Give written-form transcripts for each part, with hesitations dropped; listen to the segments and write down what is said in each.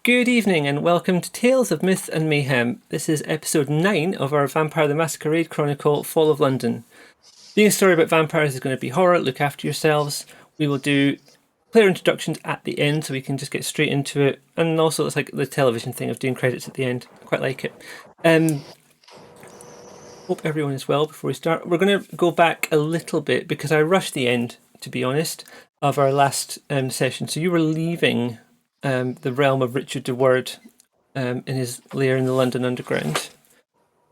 Good evening and welcome to Tales of Myth and Mayhem. This is episode 9 of our Vampire the Masquerade Chronicle, Fall of London. Being a story about vampires is going to be horror, look after yourselves. We will do player introductions at the end so we can just get straight into it. And also it's like the television thing of doing credits at the end. I quite like it. Hope everyone is well before we start. We're going to go back a little bit because I rushed the end, to be honest, of our last session. So you were leaving the realm of Richard de Word in his lair in the London Underground.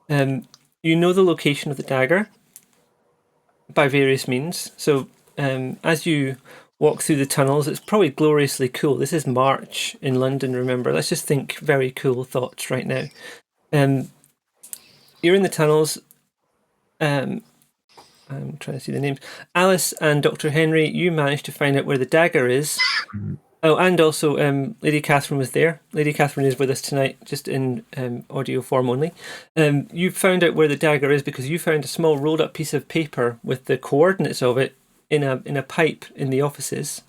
You know the location of the dagger by various means. So as you walk through the tunnels, it's probably gloriously cool. This is March in London, remember. Let's just think very cool thoughts right now. You're in the tunnels. I'm trying to see the names. Alice and Dr. Henry, you managed to find out where the dagger is. Oh, and also Lady Catherine was there. Lady Catherine is with us tonight, just in audio form only. You found out where the dagger is because you found a small rolled up piece of paper with the coordinates of it in a pipe in the offices.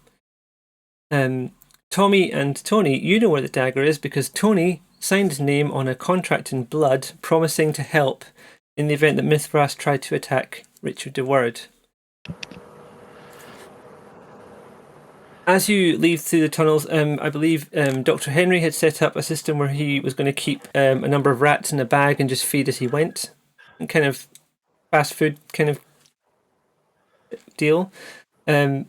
Tommy and Tony, you know where the dagger is because Tony signed his name on a contract in blood promising to help in the event that Mithras tried to attack Richard de Word. As you leave through the tunnels, I believe Dr. Henry had set up a system where he was going to keep a number of rats in a bag and just feed as he went. Kind of fast food kind of deal. The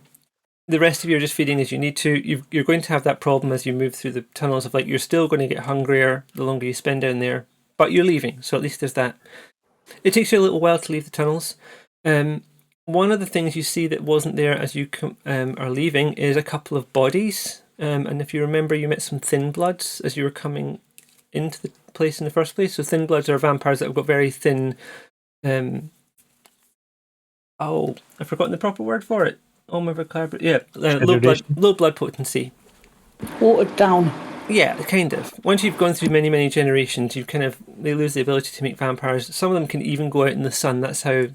rest of you are just feeding as you need to. You're going to have that problem as you move through the tunnels of you're still going to get hungrier the longer you spend down there, but you're leaving, so at least there's that. It takes you a little while to leave the tunnels. One of the things you see that wasn't there as you are leaving is a couple of bodies. And if you remember, you met some thin bloods as you were coming into the place in the first place. So thin bloods are vampires that have got very thin... I've forgotten the proper word for it. Oh, my vocabulary. Yeah, low blood potency. Watered down. Yeah, kind of. Once you've gone through many, many generations, they lose the ability to make vampires. Some of them can even go out in the sun. That's how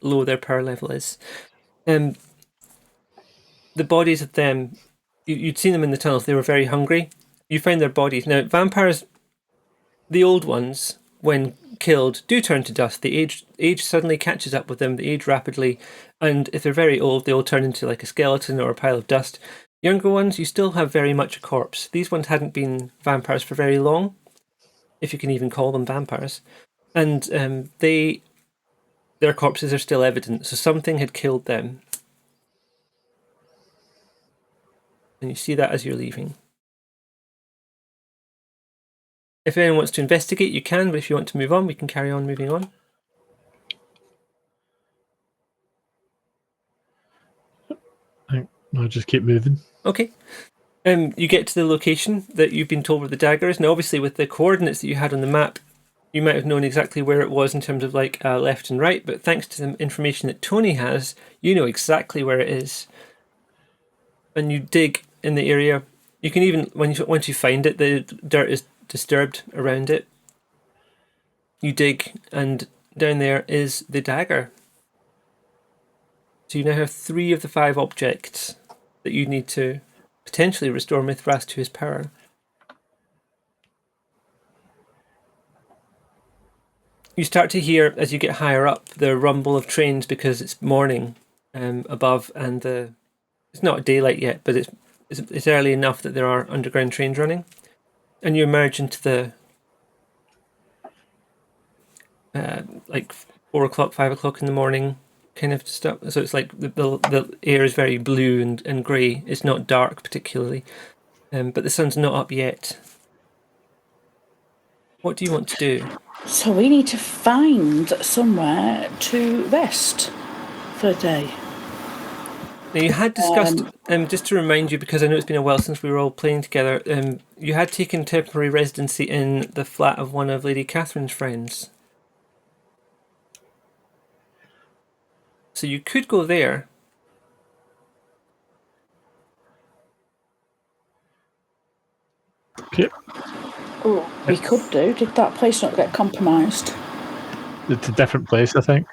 low their power level is. The bodies of them, you'd seen them in the tunnels. They were very hungry. You found their bodies. Now, vampires, the old ones, when killed, do turn to dust. The age suddenly catches up with them. They age rapidly, and if they're very old, they'll turn into like a skeleton or a pile of dust. Younger ones, you still have very much a corpse. These ones hadn't been vampires for very long, if you can even call them vampires, and their corpses are still evident. So something had killed them, and you see that as you're leaving. If anyone wants to investigate, you can, but if you want to move on, we can carry on moving on. I'll just keep moving. Okay. You get to the location that you've been told where the dagger is. Now, obviously, with the coordinates that you had on the map, you might have known exactly where it was in terms of left and right, but thanks to the information that Tony has, you know exactly where it is. And you dig in the area. You can even, once you find it, the dirt is disturbed around it. You dig, and down there is the dagger. So you now have 3 of the 5 objects that you need to potentially restore Mithras to his power. You start to hear, as you get higher up, the rumble of trains because it's morning above, and it's not daylight yet, but it's early enough that there are underground trains running. And you emerge into the 4 o'clock, 5 o'clock in the morning kind of stuff. So it's like the air is very blue and grey. It's not dark particularly, but the sun's not up yet. What do you want to do? So we need to find somewhere to rest for the day. Now you had discussed, just to remind you, because I know it's been a while since we were all playing together, you had taken temporary residency in the flat of one of Lady Catherine's friends. So you could go there. Okay. Oh, we could do. Did that place not get compromised? It's a different place, I think.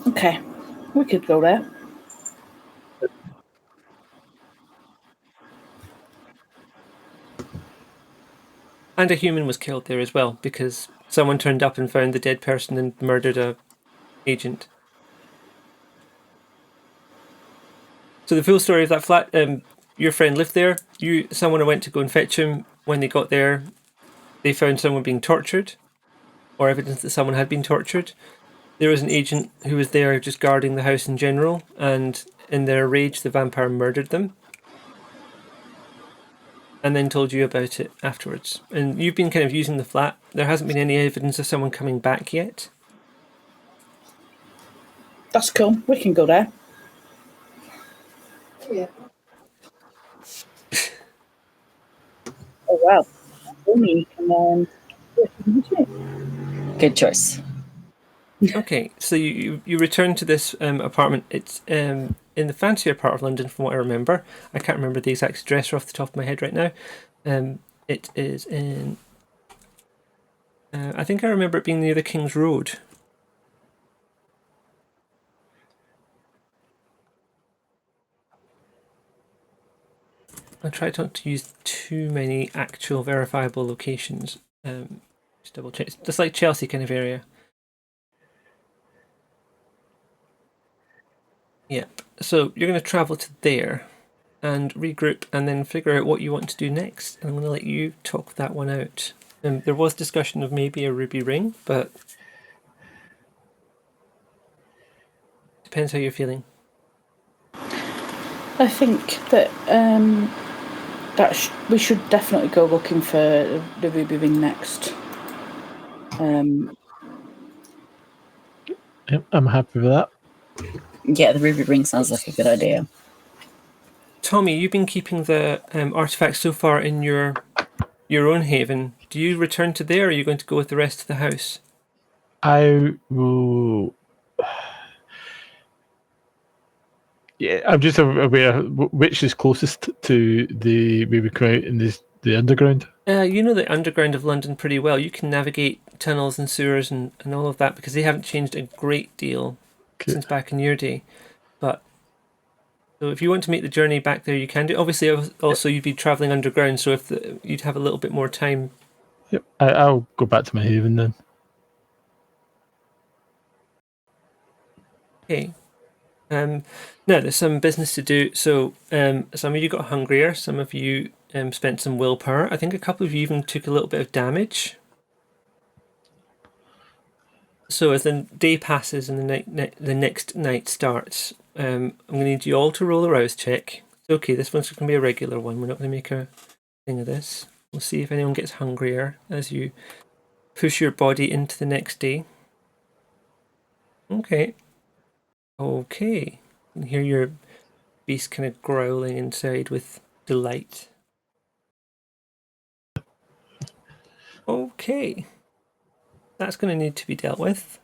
Okay, we could go there. And a human was killed there as well, because someone turned up and found the dead person and murdered a agent. So the full story of that flat, your friend lived there. Someone went to go and fetch him. When they got there, they found someone being tortured, or evidence that someone had been tortured. There was an agent who was there just guarding the house in general, and in their rage, the vampire murdered them. And then told you about it afterwards. And you've been kind of using the flat. There hasn't been any evidence of someone coming back yet. That's cool. We can go there. Yeah. Oh, wow. Only can, Good choice. Okay, so you return to this apartment. It's in the fancier part of London, from what I remember. I can't remember the exact address off the top of my head right now. It is in... I think I remember it being near the King's Road. I try not to use too many actual verifiable locations. Just double check. It's just like Chelsea kind of area. Yep. So you're going to travel to there and regroup and then figure out what you want to do next. And I'm going to let you talk that one out. There was discussion of maybe a ruby ring, but depends how you're feeling. I think that we should definitely go looking for the ruby ring next. Yep, I'm happy with that. Yeah, the ruby ring sounds like a good idea. Tommy, you've been keeping the artifacts so far in your own haven. Do you return to there, or are you going to go with the rest of the house? I will. Yeah, I'm just aware which is closest to the where we come out in the underground. You know the underground of London pretty well. You can navigate tunnels and sewers and all of that, because they haven't changed a great deal since back in your day. But so if you want to make the journey back there, you can do. Obviously, also you'd be travelling underground, so you'd have a little bit more time. Yep, I'll go back to my haven then. Okay. Now there's some business to do. So some of you got hungrier. Some of you spent some willpower. I think a couple of you even took a little bit of damage. So as the day passes and the next night starts, I'm going to need you all to roll a rouse check. Okay, this one's going to be a regular one. We're not going to make a thing of this. We'll see if anyone gets hungrier as you push your body into the next day. Okay. Okay. You can hear your beast kind of growling inside with delight. Okay. That's going to need to be dealt with.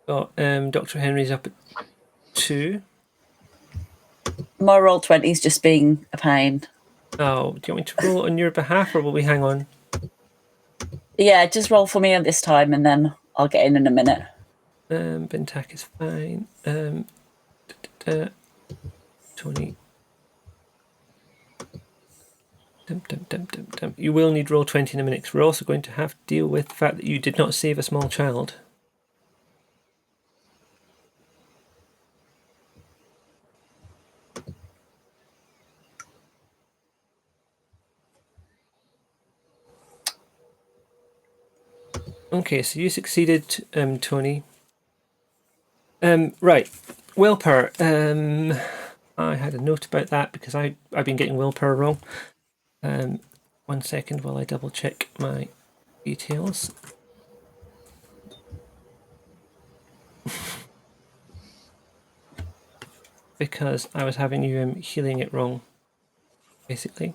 Got Dr. Henry's up at 2. My roll 20 is just being a pain. Oh, do you want me to roll on your behalf, or will we hang on? Yeah, just roll for me at this time and then I'll get in a minute. Bintak is fine. 20. You will need roll 20 in a minute, because we're also going to have to deal with the fact that you did not save a small child. Okay, so you succeeded, Tony. Right, willpower. I had a note about that because I've been getting willpower wrong. 1 second while I double check my details. Because I was having you healing it wrong, basically.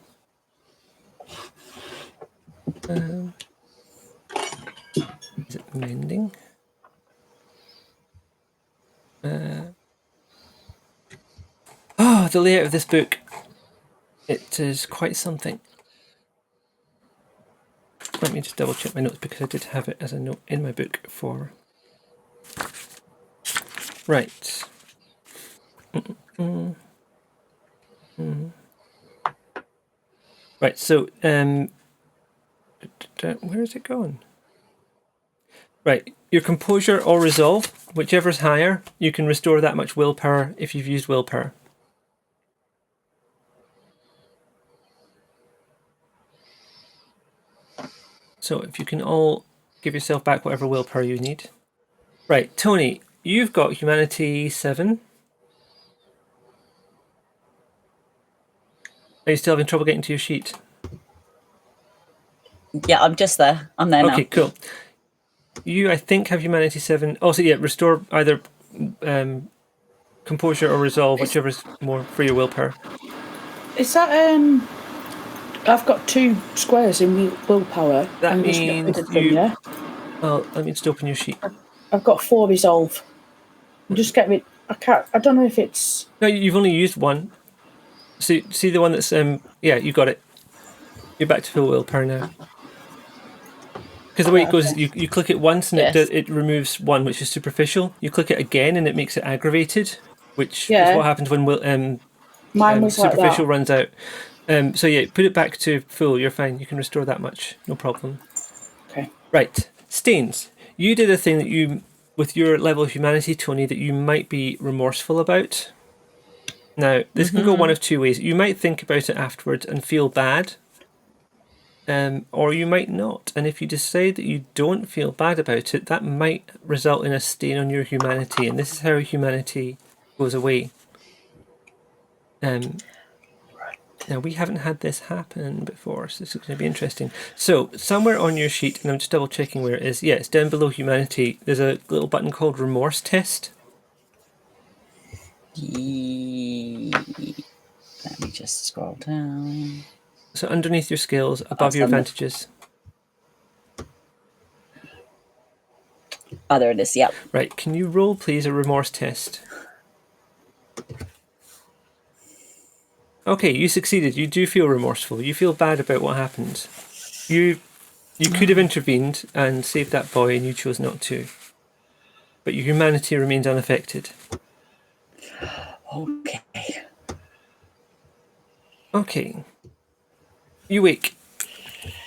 Is it mending? The layout of this book. It is quite something. Let me just double check my notes, because I did have it as a note in my book for... Right. Right, Right, so where is it gone? Right, your composure or resolve, whichever's higher, you can restore that much willpower if you've used willpower. So if you can all give yourself back whatever willpower you need. Right, Tony, you've got humanity 7. Are you still having trouble getting to your sheet? Yeah, I'm just there. I'm there now. Okay, cool. You, I think, have humanity 7. Also, yeah, restore either composure or resolve, whichever's more for your willpower. Is that I've got 2 squares in willpower. That I'm just means getting rid of them, yeah? Well, let me just open your sheet. I've got 4 resolve. I'm just getting rid. I don't know if it's. No, you've only used 1. So, see the one that's yeah, you got it. You're back to full willpower now. Because the way it goes, is you click it once and Yes. it removes 1, which is superficial. You click it again and it makes it aggravated, which Yeah. is what happens when Mine was like superficial that. runs out. So yeah, put it back to full. You're fine. You can restore that much. No problem. Okay. Right, Stains. You did a thing that you, with your level of humanity, Tony, that you might be remorseful about. Now, this can go one of 2 ways. You might think about it afterwards and feel bad, or you might not. And if you decide that you don't feel bad about it, that might result in a stain on your humanity. And this is how humanity goes away. Now, we haven't had this happen before, so this is going to be interesting. So, somewhere on your sheet, and I'm just double checking where it is. Yeah, it's down below humanity. There's a little button called remorse test. Let me just scroll down. So, underneath your skills, above your Awesome. advantages. Oh, there it is. Yep. Right, can you roll, please, a remorse test? Okay, you succeeded. You do feel remorseful. You feel bad about what happened. You could have intervened and saved that boy, and you chose not to. But your humanity remains unaffected. Okay. Okay. You wake.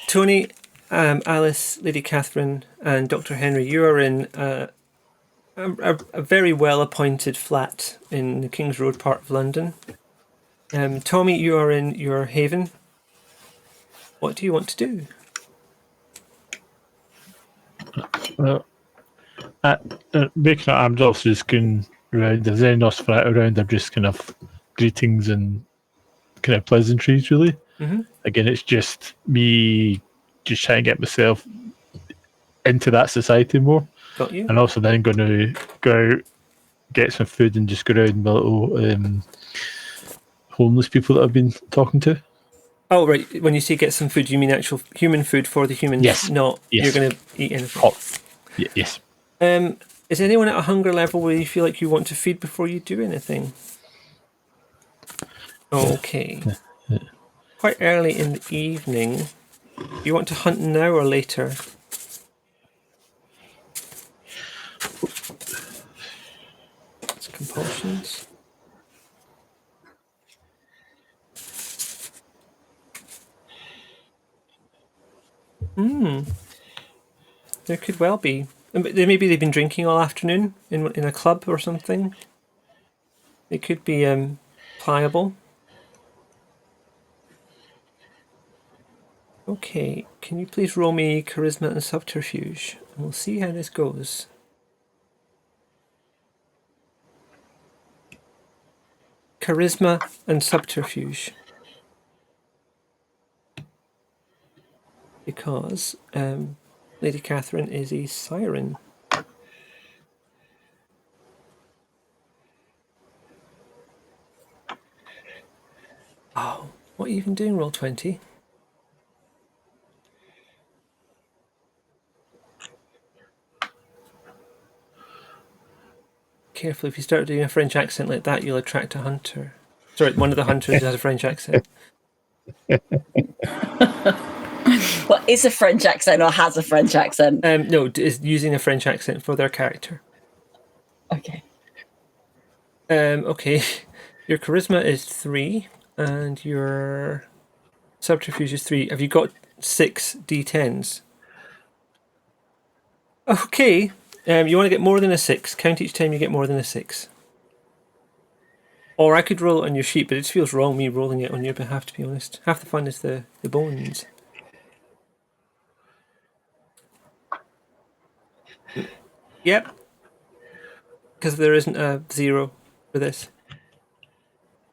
Tony, Alice, Lady Catherine, and Dr. Henry, you are in a very well-appointed flat in the King's Road part of London. Tommy, you are in your haven. What do you want to do? Well, making arms off, just going around. There's any Nosferatu around, they're just kind of greetings and kind of pleasantries, really. Mm-hmm. Again, it's just me just trying to get myself into that society more. Got you. And also then going to go out, get some food and just go around my little homeless people that I've been talking to. Oh, right. When you say get some food, you mean actual human food for the humans? Yes. Not Yes. you're going to eat anything. Hot. Yes. Is anyone at a hunger level where you feel like you want to feed before you do anything? Okay. Quite early in the evening. You want to hunt now or later? It's compulsions. There could well be. Maybe they've been drinking all afternoon in a club or something. It could be pliable. Okay, can you please roll me charisma and subterfuge? And we'll see how this goes. Charisma and subterfuge. Because Lady Catherine is a siren. Oh, what are you even doing, roll 20? Careful, if you start doing a French accent like that, you'll attract a hunter. Sorry, one of the hunters has a French accent. Well, is a French accent or has a French accent? No, is using a French accent for their character. Okay. Okay, your charisma is 3, and your subterfuge is 3. Have you got 6 d10s? Okay. You want to get more than a 6. Count each time you get more than a 6. Or I could roll it on your sheet, but it just feels wrong me rolling it on your behalf, to be honest. Half the fun is the bones. Yep. Because there isn't a 0 for this.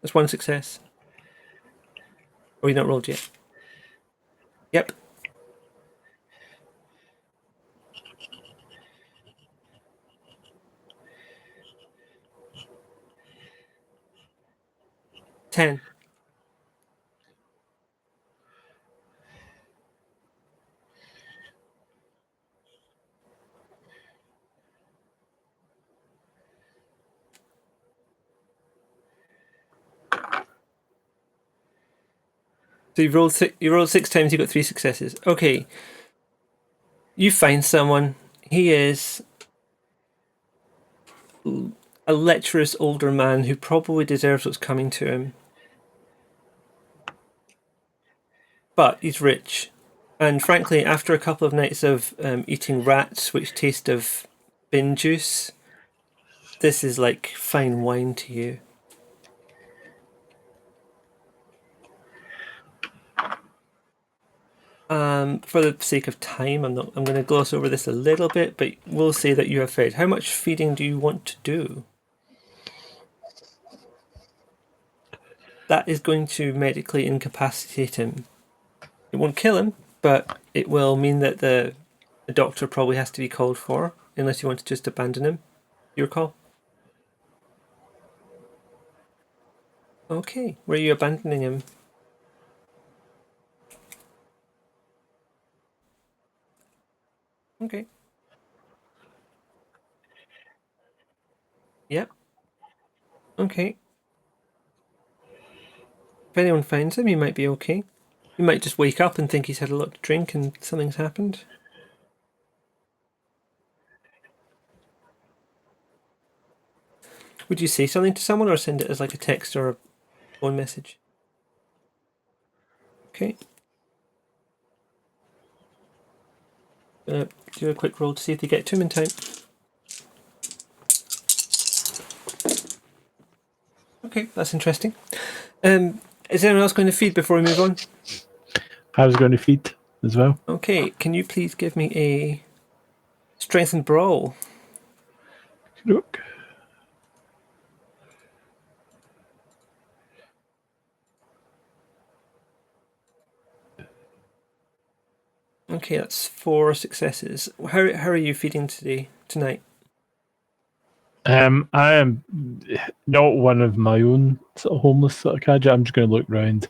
That's 1 success. Or you not rolled yet. Yep. $10. So you rolled 6 times, you got 3 successes. Okay. You find someone. He is a lecherous older man who probably deserves what's coming to him. But he's rich. And frankly, after a couple of nights of eating rats which taste of bin juice, this is like fine wine to you. For the sake of time, I'm going to gloss over this a little bit, but we'll say that you have fed. How much feeding do you want to do? That is going to medically incapacitate him. It won't kill him, but it will mean that the doctor probably has to be called for, unless you want to just abandon him. Your call. Okay, where are you abandoning him? Okay. Yep. Okay. If anyone finds him, he might be okay. He might just wake up and think he's had a lot to drink and something's happened. Would you say something to someone or send it as like a text or a phone message? Okay. Gonna do a quick roll to see if they get to him in time. Okay, that's interesting. Is anyone else going to feed before we move on? I was going to feed as well. Okay, can you please give me a strength and brawl? Look. Okay, that's 4 successes. How are you feeding tonight? I am not one of my own sort of homeless sort of cadger. I'm just going to look round,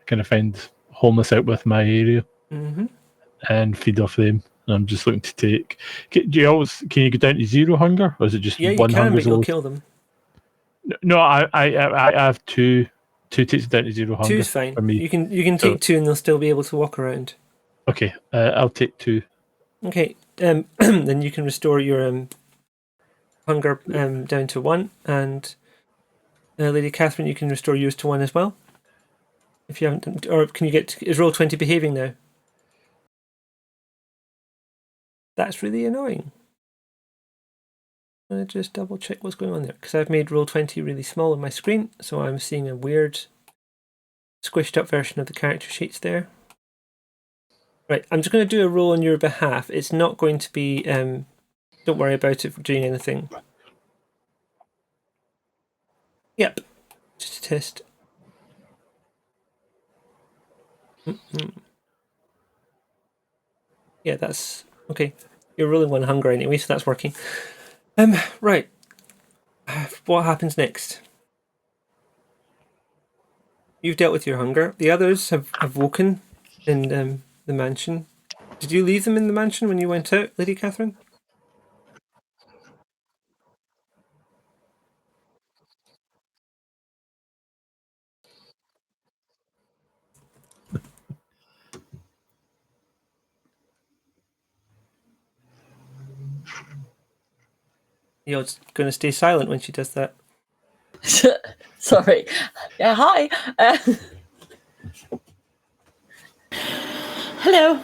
kind of find homeless out with my area, and feed off them. And I'm just looking to take. Can you go down to 0 hunger, or is it just Yeah, you one can, hunger? but you'll kill them. No, I have two takes it down to 0 hunger. 2's fine. For me. You can take 2 and they'll still be able to walk around. Okay, I'll take 2. Okay, then you can restore your hunger down to 1, and Lady Catherine, you can restore yours to 1 as well. If you haven't, or can you get? Is roll 20 behaving now? That's really annoying. I'm gonna just double check what's going on there because I've made roll 20 really small on my screen, so I'm seeing a weird, squished up version of the character sheets there. Right, I'm just going to do a roll on your behalf. It's not going to be. Don't worry about it for doing anything. Yep, just a test. Yeah, that's okay. You're rolling 1 hunger anyway, so that's working. Right. What happens next? You've dealt with your hunger. The others have woken in the mansion. Did you leave them in the mansion when you went out, Lady Catherine? You're going to stay silent when she does that. Sorry. Yeah, hi. Hello.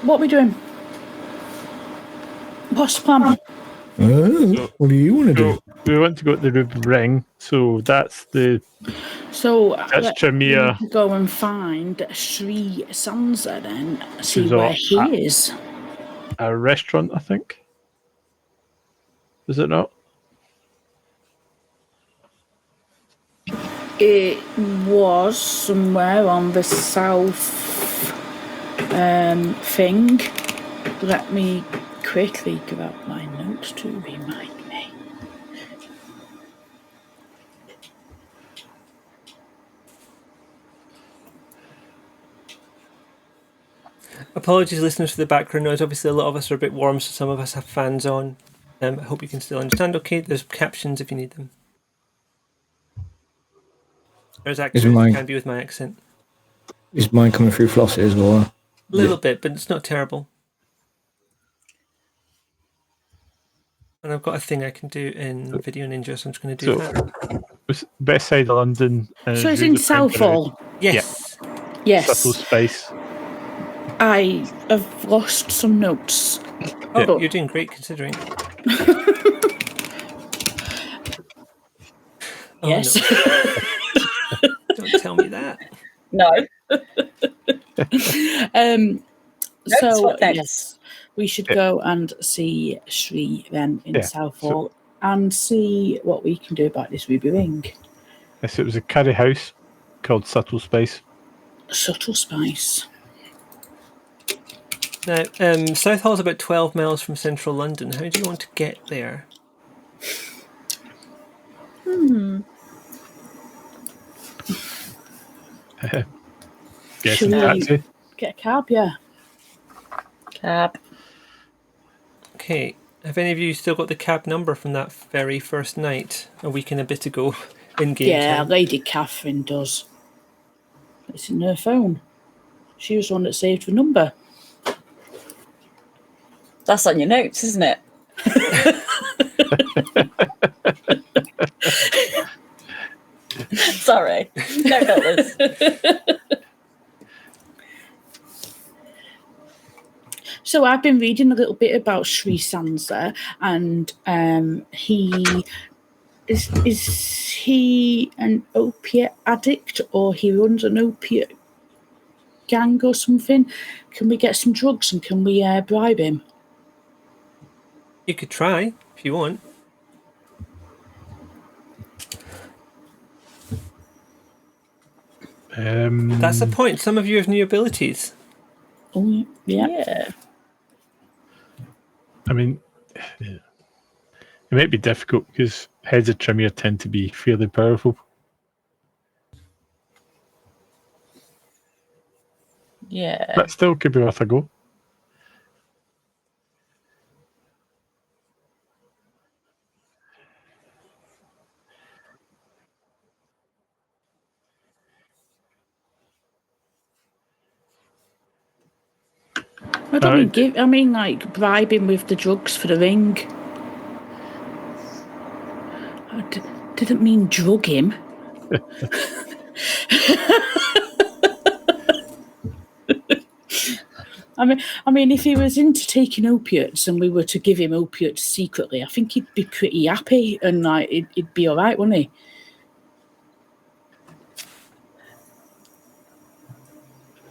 What are we doing? What's the plan? What do you want to do? We want to go to the Ruby Ring, so that's Let's Tremere. go and find Sri Sansa then. See Who's where at- he is. a restaurant, I think. Is it not? It was somewhere on the south thing. Let me quickly grab my notes to remind me. Apologies, listeners, for the background noise. Obviously, a lot of us are a bit warm, so some of us have fans on. I hope you can still understand okay. There's captions if you need them. There's accents can be with my accent. Is mine coming through Floss as well? A little bit, but it's not terrible. And I've got a thing I can do in Video Ninja, so I'm just going to do that. Best side of London. So it's in Southall. Yes. Yeah. Yes. Subtle Space. I have lost some notes. Oh, you're doing great considering. Yes. No. Don't tell me that. No. So yes, we should go and see Sri then in Southall and see what we can do about this Ruby Ring. Yes, it was a curry house called Subtle Space. Subtle Spice. Now, Southall's about 12 miles from central London. How do you want to get there? Get a taxi. Get a cab, yeah. Cab. Okay. Have any of you still got the cab number from that very first night, a week and a bit ago, in game time? Lady Catherine does. It's in her phone. She was the one that saved the number. That's on your notes, isn't it? Sorry. No, not this. So I've been reading a little bit about Sri Sansa, and he is he an opiate addict, or he runs an opiate gang or something? Can we get some drugs and can we bribe him? You could try, if you want. That's the point. Some of you have new abilities. Oh, Yeah. I mean, it might be difficult because heads of Tremere tend to be fairly powerful. Yeah. But still could be worth a go. I don't mean like bribe him with the drugs for the ring. I didn't mean drug him. I mean, if he was into taking opiates and we were to give him opiates secretly, I think he'd be pretty happy and like he'd be all right, wouldn't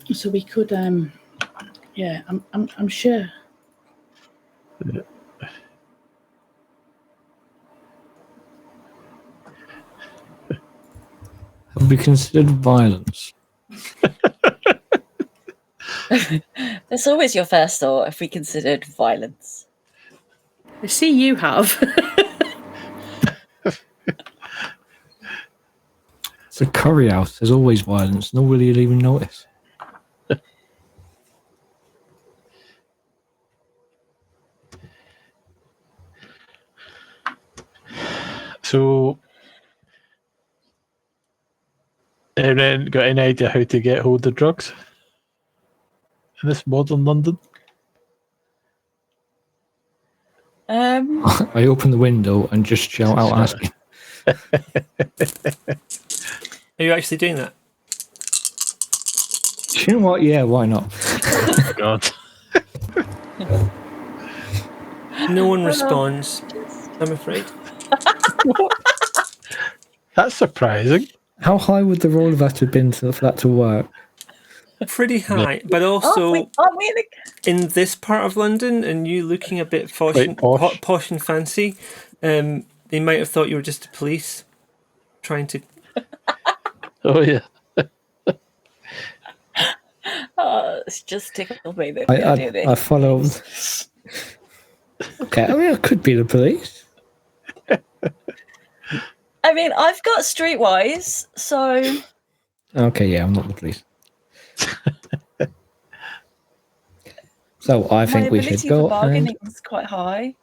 he? So we could, yeah, I'm sure. Have we considered violence? That's always your first thought if we considered violence. I see you have. It's a curry house. There's always violence. Nobody will even notice. So, anyone got any idea how to get hold of drugs in this modern London? I open the window and just shout out asking. Are you actually doing that? Do you know what? Yeah, why not? God. No one responds, I'm afraid. That's surprising. How high would the roll have had to have been for that to work? Pretty high, but also Aren't we in the... in this part of London, and you looking a bit posh, Quite posh. posh and fancy, they might have thought you were just the police trying to. Oh, yeah. It's just tickled me that we do this. I follow. Okay, I mean, it could be the police. I mean, I've got Streetwise, so... Okay, yeah, I'm not the police. So I think we should go. My ability for bargaining is quite high.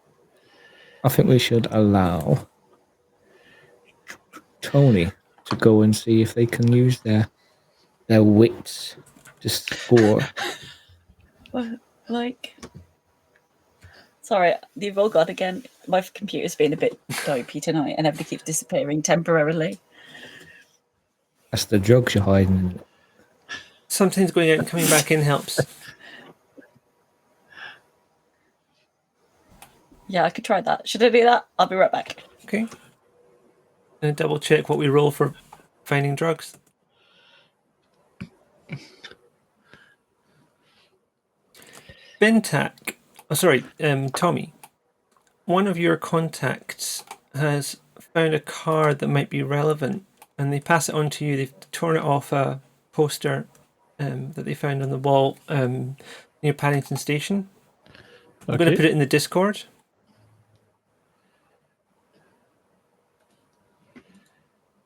I think we should allow Tony to go and see if they can use their wits to score. Like... Sorry, you've all gone again. My computer's been a bit dopey tonight and everybody keeps disappearing temporarily. That's the drugs you're hiding. Sometimes going out and coming back in helps. Yeah, I could try that. Should I do that? I'll be right back. Okay. And double check what we roll for finding drugs. Bintak. Oh, sorry, Tommy. One of your contacts has found a card that might be relevant, and they pass it on to you. They've torn it off a poster that they found on the wall near Paddington Station. I'm going to put it in the Discord.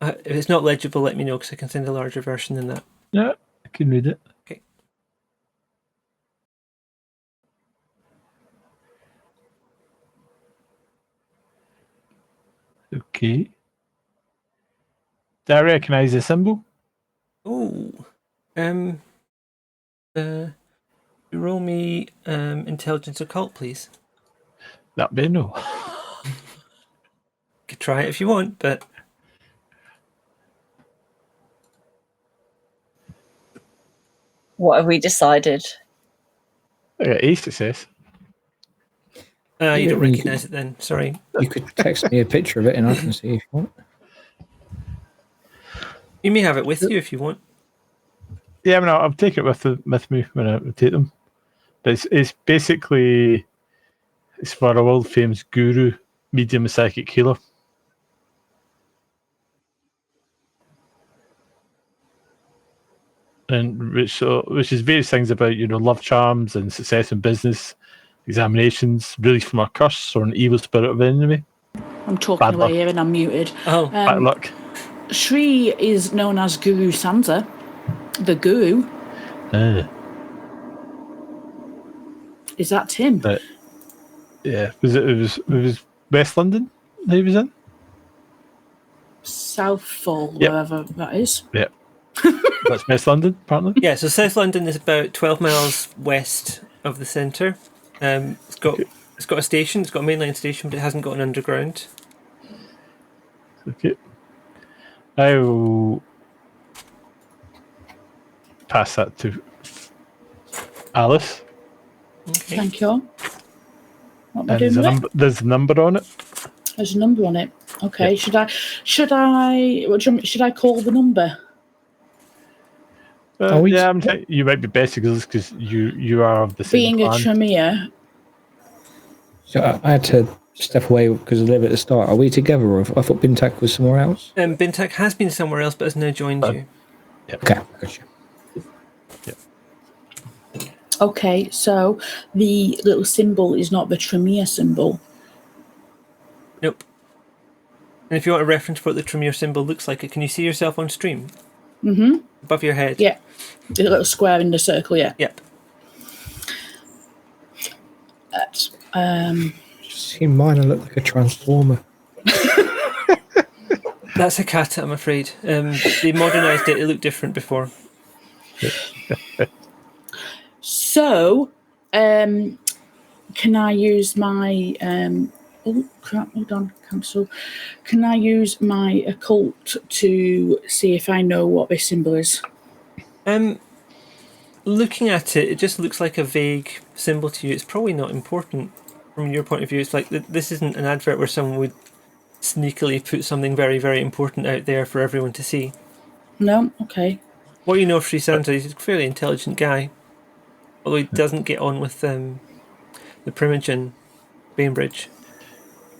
If it's not legible, let me know, because I can send a larger version than that. Yeah, I can read it. Okay. Okay. Do I recognise the symbol? Oh. Roll me intelligence occult, please. That be no. Could try it if you want, but What have we decided? I got a success. you don't recognise it then. Sorry. You could text me a picture of it and I can see if you want. You may have it with you if you want. Yeah, I mean, I'll take it with me when I take them. But it's basically for a world famous guru, medium psychic healer. And which is various things about, love charms and success in business, examinations, release from a curse or an evil spirit of the enemy. I'm talking Bad away luck. here and I'm muted. Oh, Bad luck. Sri is known as Guru Sansa, the guru. Is that Tim? But yeah, it was West London that he was in? Southall, Yep. wherever that is. Yeah. That's West London, apparently. yeah. So South London is about 12 miles west of the centre. It's got a station. It's got a mainline station, but it hasn't got an underground. Okay. I will pass that to Alice. Okay. Thank you. What am I And doing with it? there's a number on it. There's a number on it. Okay. Yep. Should I call the number? You might be better because you are of the same Being a clan. Tremere, So I had to step away because I live at the start. Are we together, or I thought Bintak was somewhere else? Bintak has been somewhere else, but has now joined you. Okay, gotcha. okay, so the little symbol is not the Tremere symbol. Nope. And if you want a reference for what the Tremere symbol looks like, can you see yourself on stream? Mm-hmm. Above your head? Yeah. The little square in the circle, yeah. Yep. That's, See, mine look like a transformer. That's a cat, I'm afraid. They modernised it. It looked different before. so, can I use my... oh, crap, hold on, cancel. Can I use my occult to see if I know what this symbol is? looking at it, it just looks like a vague symbol to you. It's probably not important from your point of view. It's like this isn't an advert where someone would sneakily put something very, very important out there for everyone to see. No, okay. What you know of Sri Sansa, he's a fairly intelligent guy, although he doesn't get on with the Primogen Bainbridge.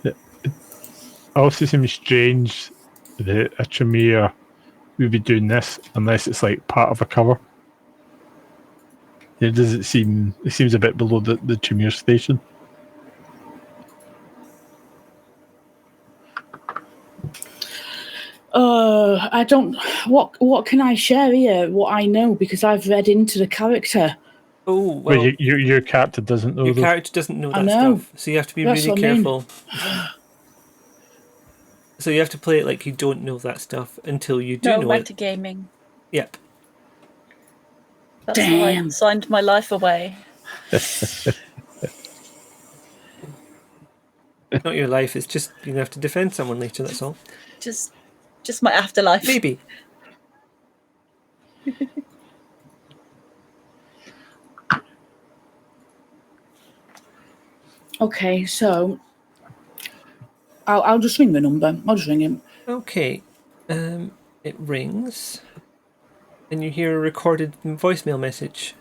It also seems strange that a Tremere would be doing this unless it's like part of a cover. It doesn't seem. It seems a bit below the Tremere station. I don't. What can I share here? What I know, because I've read into the character. Oh, well, But your character doesn't know. your Those. character doesn't know that know. stuff, so you have to be That's really what I mean. careful. So you have to play it like you don't know that stuff until you do know it. metagaming. Yep. That's how I Damn. signed my life away. Not your life, it's just you have to defend someone later, that's all. Just my afterlife. Maybe. Okay, so I'll just ring the number. I'll just ring him. Okay. It rings. And you hear a recorded voicemail message.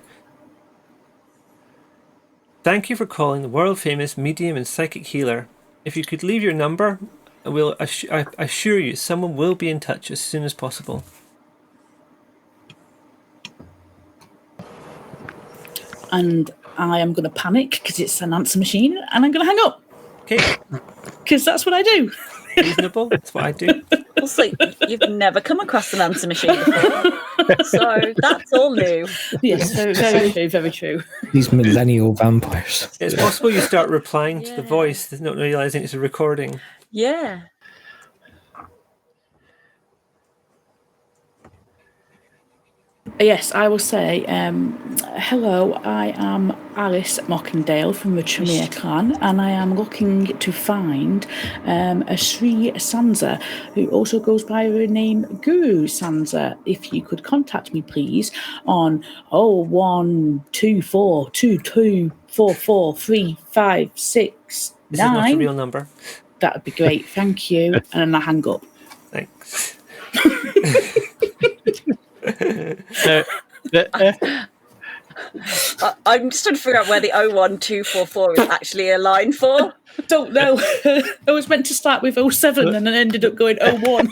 Thank you for calling the world-famous medium and psychic healer. If you could leave your number, I assure you someone will be in touch as soon as possible. And I am going to panic because it's an answer machine, and I'm going to hang up Okay, because that's what I do. reasonable. That's what I do. Also, you've never come across an answer machine before, so that's all new. Yes, very true, very true. These millennial vampires. It's possible you start replying to the Yeah. voice, not realizing it's a recording. Yeah. Yes, I will say, hello, I am Alice Mockingdale from the Tremere clan, and I am looking to find a Sri Sansa, who also goes by the name Guru Sansa. If you could contact me, please, on 012422443569. This is not a real number. That would be great, thank you. And then I hang up. Thanks. I'm just trying to figure out where the 01244 is actually a line for. Don't know. I was meant to start with 07 and then ended up going 01.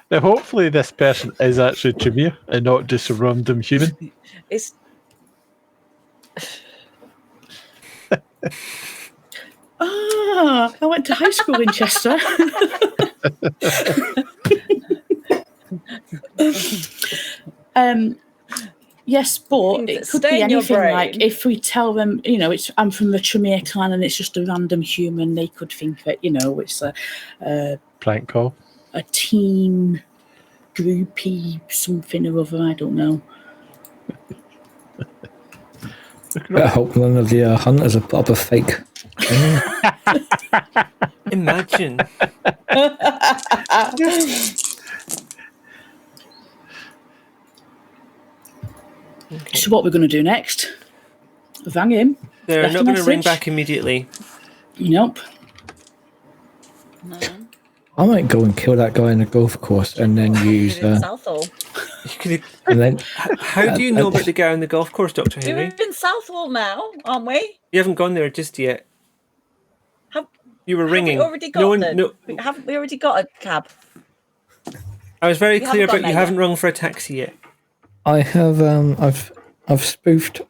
Now, hopefully, this person is actually Tremere and not just a random human. It's I went to high school in Chester. Yes, but Things it that could stay be in your anything. Like brain. if we tell them, I'm from the Tremere clan, and it's just a random human, they could think that it's a Prank call. team groupie something or other. I don't know. I hope none of the hunters are put up a fake. Imagine. Okay. So what we're going to do next? Rang him. They're Left not a going to ring message. back immediately. Nope. no. I might go and kill that guy in the golf course and then use. in Southall. You could, And then how do you know about the guy on the golf course, Dr. We're Henry? in Southall now, aren't we? You haven't gone there just yet. Have, You were have ringing. we already got No one. them? No. Haven't we already got a cab? I was very You clear haven't gone about you there haven't yet. rung for a taxi yet. I have I've spoofed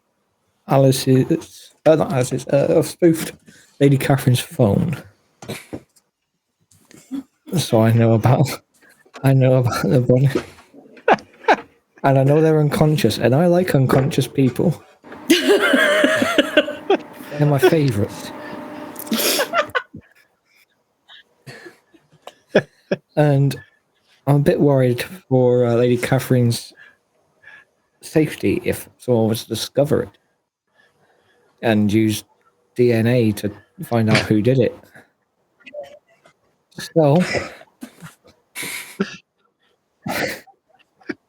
Alice's not Alice's I've spoofed Lady Catherine's phone, so I know about the body, and I know they're unconscious, and I like unconscious people. They're my favourites. And I'm a bit worried for Lady Catherine's safety if someone was to discover it and use DNA to find out who did it. So,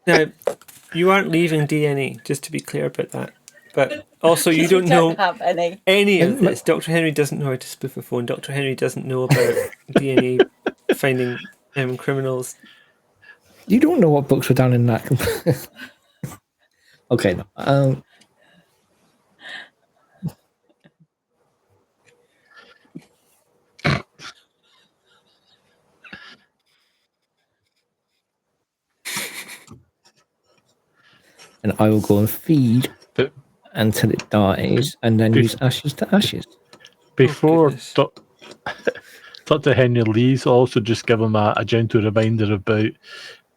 Now, You aren't leaving DNA, just to be clear about that. But also, you We don't know have any. any of this. Dr. Henry doesn't know how to spoof a phone. Dr. Henry doesn't know about DNA finding criminals. You don't know what books were down in that. Okay, no. And I will go and feed until it dies, and then use ashes to ashes. Before Dr. Henry leaves, I'll also just give him a gentle reminder about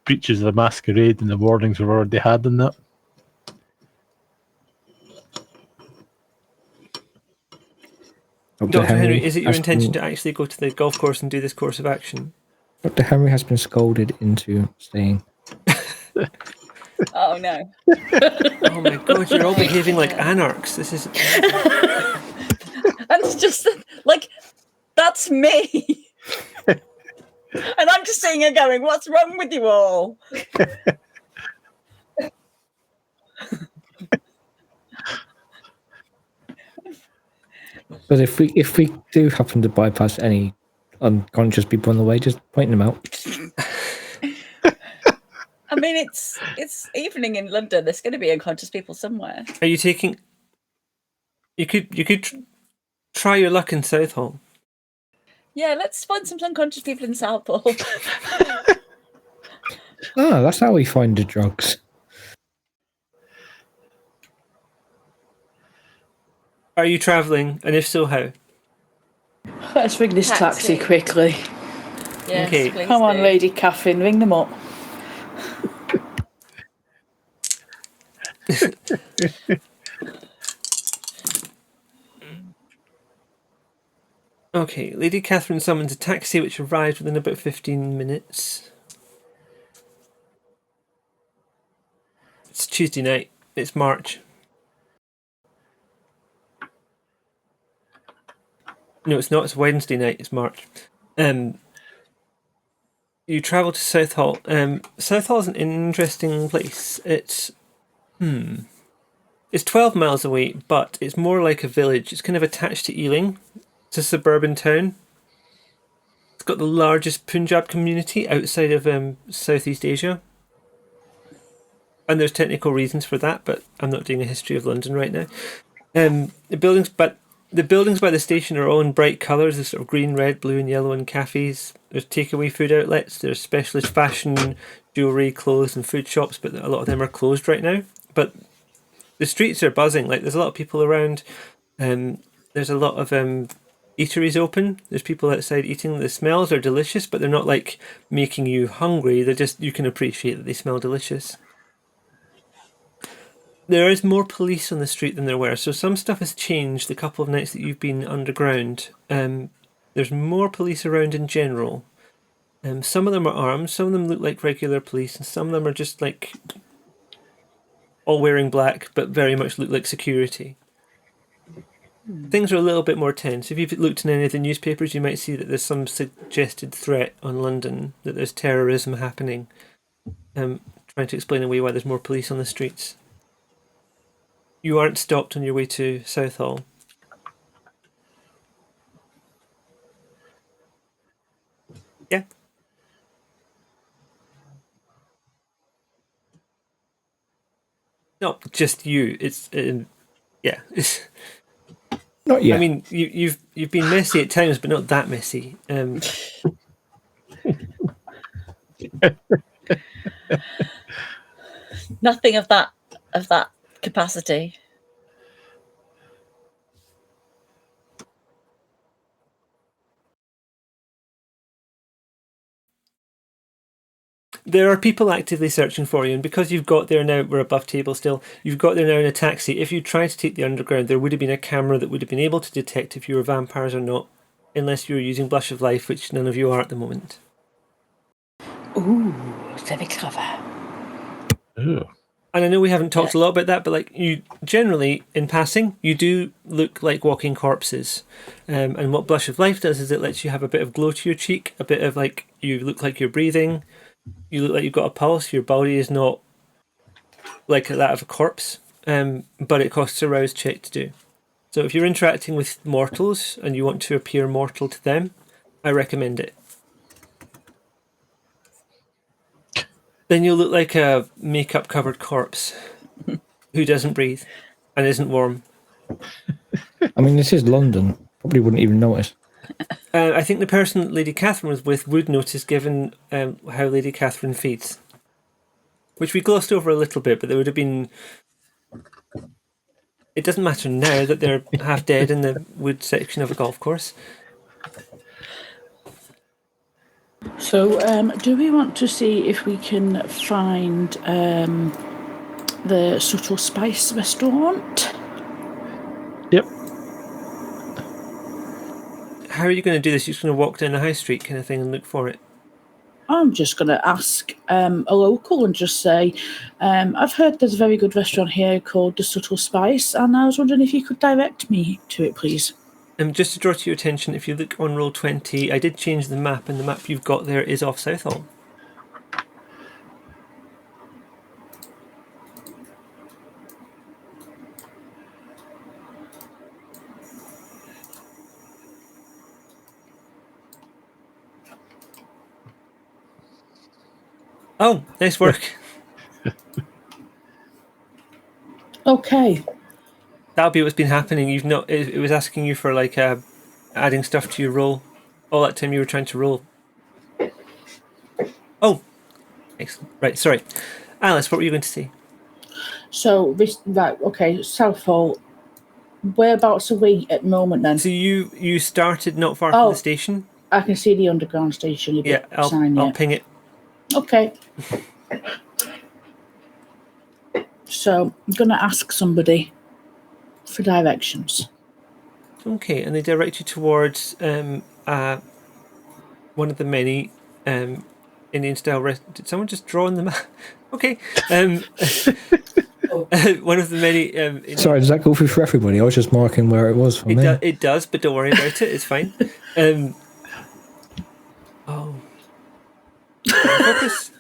breaches of the Masquerade and the warnings we've already had in that. Dr. Henry, is it your intention to actually go to the golf course and do this course of action? Dr. Henry has been scolded into staying. Oh no. Oh my god, you're all behaving like anarchs. This is... And it's just like, that's me. And I'm just sitting here going, what's wrong with you all? But if we do happen to bypass any unconscious people on the way, just point them out. I mean, it's evening in London. There's going to be unconscious people somewhere. Are you taking... You could try your luck in Southall. Yeah, let's find some unconscious people in Southall. That's how we find the drugs. Are you travelling? And if so, how? Let's ring this taxi quickly. Yes, Okay. Come on, Lady Catherine, ring them up. Okay, Lady Catherine summons a taxi which arrives within about 15 minutes. It's Tuesday night. It's March. No, it's not. It's Wednesday night. It's March. You travel to Southall. Southall is an interesting place. It's 12 miles away, but it's more like a village. It's kind of attached to Ealing. It's a suburban town. It's got the largest Punjab community outside of Southeast Asia. And there's technical reasons for that, but I'm not doing a history of London right now. The buildings by the station are all in bright colours. There's sort of green, red, blue and yellow and cafes. There's takeaway food outlets. There's specialist fashion, jewellery, clothes and food shops, but a lot of them are closed right now. But the streets are buzzing. Like, there's a lot of people around. There's a lot of eateries open. There's people outside eating. The smells are delicious, but they're not like making you hungry. They're just, you can appreciate that they smell delicious. There is more police on the street than there were, so some stuff has changed the couple of nights that you've been underground. There's more police around in general. Some of them are armed, some of them look like regular police, and some of them are just like all wearing black, but very much look like security. Things are a little bit more tense. If you've looked in any of the newspapers, you might see that there's some suggested threat on London, that there's terrorism happening. Trying to explain away why there's more police on the streets. You aren't stopped on your way to Southall. Yeah. Not just you. It's yeah. It's, Not yet. I mean, you've been messy at times, but not that messy. Nothing of that capacity. There are people actively searching for you, and because you've got there now, we're above table still, you've got there now in a taxi. If you tried to take the underground, there would have been a camera that would have been able to detect if you were vampires or not, unless you were using Blush of Life, which none of you are at the moment. Ooh, very clever. Ooh. And I know we haven't talked a lot about that, but like, you generally, in passing, you do look like walking corpses. And what Blush of Life does is it lets you have a bit of glow to your cheek, a bit of like, you look like you're breathing, you look like you've got a pulse, your body is not like that of a corpse, but it costs a rouse check to do. So if you're interacting with mortals and you want to appear mortal to them, I recommend it. Then you'll look like a makeup covered corpse who doesn't breathe and isn't warm. I mean, this is London. Probably wouldn't even notice. I think the person that Lady Catherine was with would notice, given how Lady Catherine feeds. Which we glossed over a little bit, but there would have been... It doesn't matter now that they're half dead in the wood section of a golf course. So, do we want to see if we can find the Subtle Spice restaurant? Yep. How are you going to do this? You're just going to walk down the high street kind of thing and look for it? I'm just going to ask a local and just say, I've heard there's a very good restaurant here called the Subtle Spice, and I was wondering if you could direct me to it, please. Just to draw to your attention, if you look on Roll20, I did change the map, and the map you've got there is off Southall. Oh, nice work. Okay. That'll be what's been happening. You've not. It was asking you for like adding stuff to your roll. All that time you were trying to roll. Oh, excellent. Right, sorry, Alice. What were you going to say? So okay, Southall. Whereabouts are we at the moment then? So you started not far from the station. I can see the underground station. Yeah, I'll ping it. Okay. So I'm going to ask somebody for directions. Okay, and they direct you towards one of the many Indian style Did someone just draw on the map? Okay. One of the many. Sorry, does that go through for everybody? I was just marking where it was for me. It does, but don't worry about it. It's fine. Focus.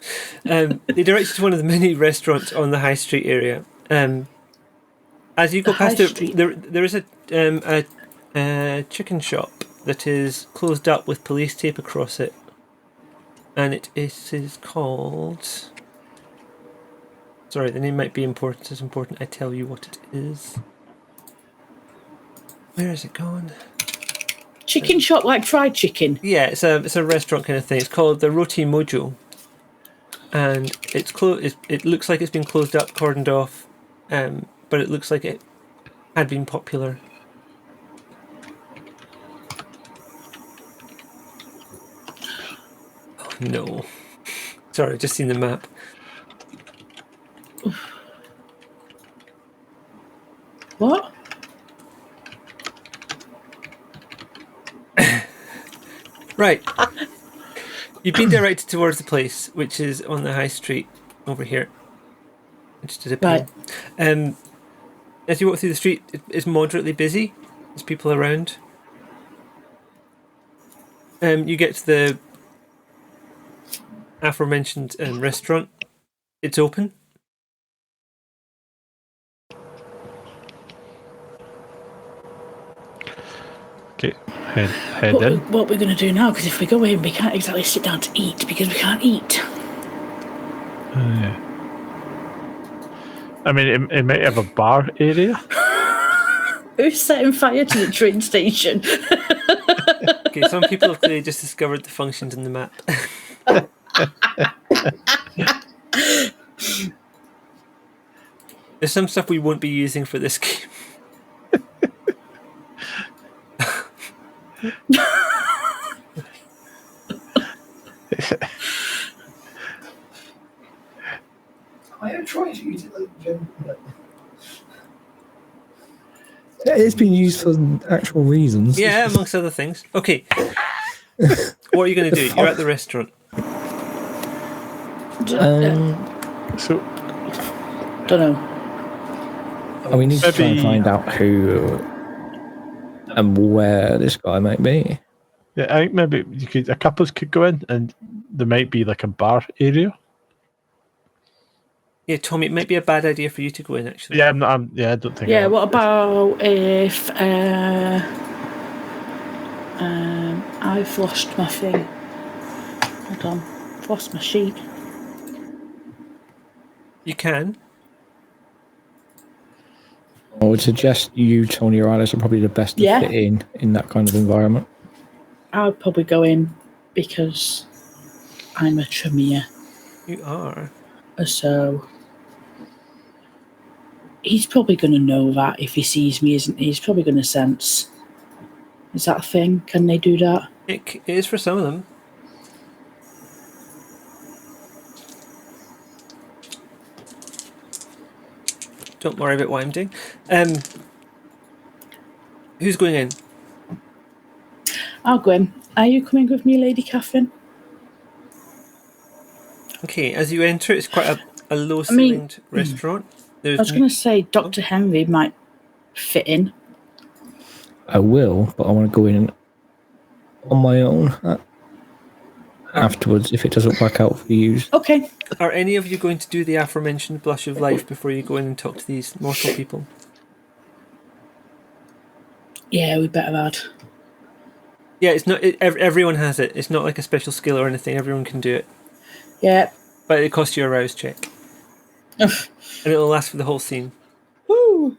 They direct you to one of the many restaurants on the high street area. As you go past it, there is a chicken shop that is closed up with police tape across it, and it is called. Sorry, the name might be important. It's important I tell you what it is. Where is it gone? Chicken shop, like fried chicken. Yeah, it's a restaurant kind of thing. It's called the Roti Mojo, and it's closed. It looks like it's been closed up, cordoned off, but it looks like it had been popular. Oh no! Sorry, I've just seen the map. What? Right. You've been directed towards the place, which is on the high street over here. Just as a pin. Right. As you walk through the street, it's moderately busy. There's people around. You get to the aforementioned restaurant. It's open. Okay, head in. What we're going to do now, because if we go in, we can't exactly sit down to eat, because we can't eat. Yeah. I mean, it might have a bar area. Who's setting fire to the train station? Okay, some people have clearly just discovered the functions in the map. There's some stuff we won't be using for this game. I am trying to use it like it's been used for actual reasons. Yeah, amongst other things. Okay. What are you going to do? You're at the restaurant. So, don't know. We need to try and find out who and where this guy might be. Yeah, I think maybe a couple could go in, and there might be like a bar area. Yeah, Tommy, it might be a bad idea for you to go in, actually. Yeah, I don't think. Yeah, what about if I've lost my thing? Hold on, I've lost my sheet. You can. I would suggest you, Tony, or Alice are probably the best to fit in that kind of environment. I would probably go in because I'm a Tremere. You are. So he's probably going to know that if he sees me, isn't he? He's probably going to sense. Is that a thing? Can they do that? It is for some of them. Don't worry about what I'm doing. Who's going in? I'll go in. Are you coming with me, Lady Catherine? Okay, as you enter, it's quite a low-ceilinged restaurant. I was going to say Dr. Henry might fit in. I will, but I want to go in on my own afterwards if it doesn't work out for you. Okay. Are any of you going to do the aforementioned blush of life before you go in and talk to these mortal people? Yeah, we better add. Yeah, it's not. Everyone has it. It's not like a special skill or anything. Everyone can do it. Yeah. But it costs you a rouse check. And it'll last for the whole scene. Woo!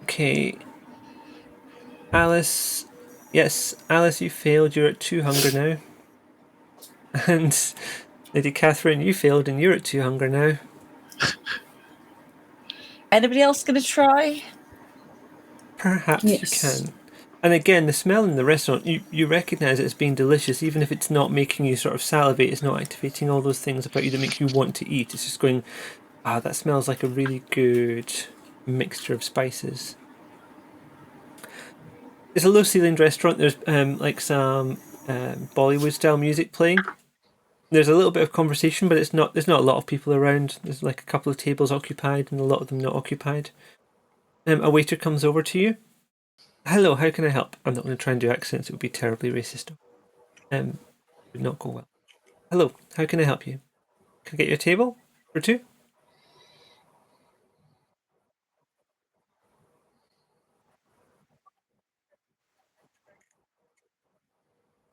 Okay. Alice. Yes, Alice, you failed. You're at 2 hunger now. And Lady Catherine, you failed and you're at 2 hunger now. Anybody else going to try? Perhaps you can. And again, the smell in the restaurant, you recognise it as being delicious, even if it's not making you sort of salivate, it's not activating all those things about you that make you want to eat. It's just going, that smells like a really good mixture of spices. It's a low-ceilinged restaurant. There's like some Bollywood-style music playing. There's a little bit of conversation, but there's not a lot of people around. There's like a couple of tables occupied and a lot of them not occupied. A waiter comes over to you. Hello, how can I help? I'm not going to try and do accents. It would be terribly racist. Would not go well. Hello, how can I help you? Can I get you a table for 2?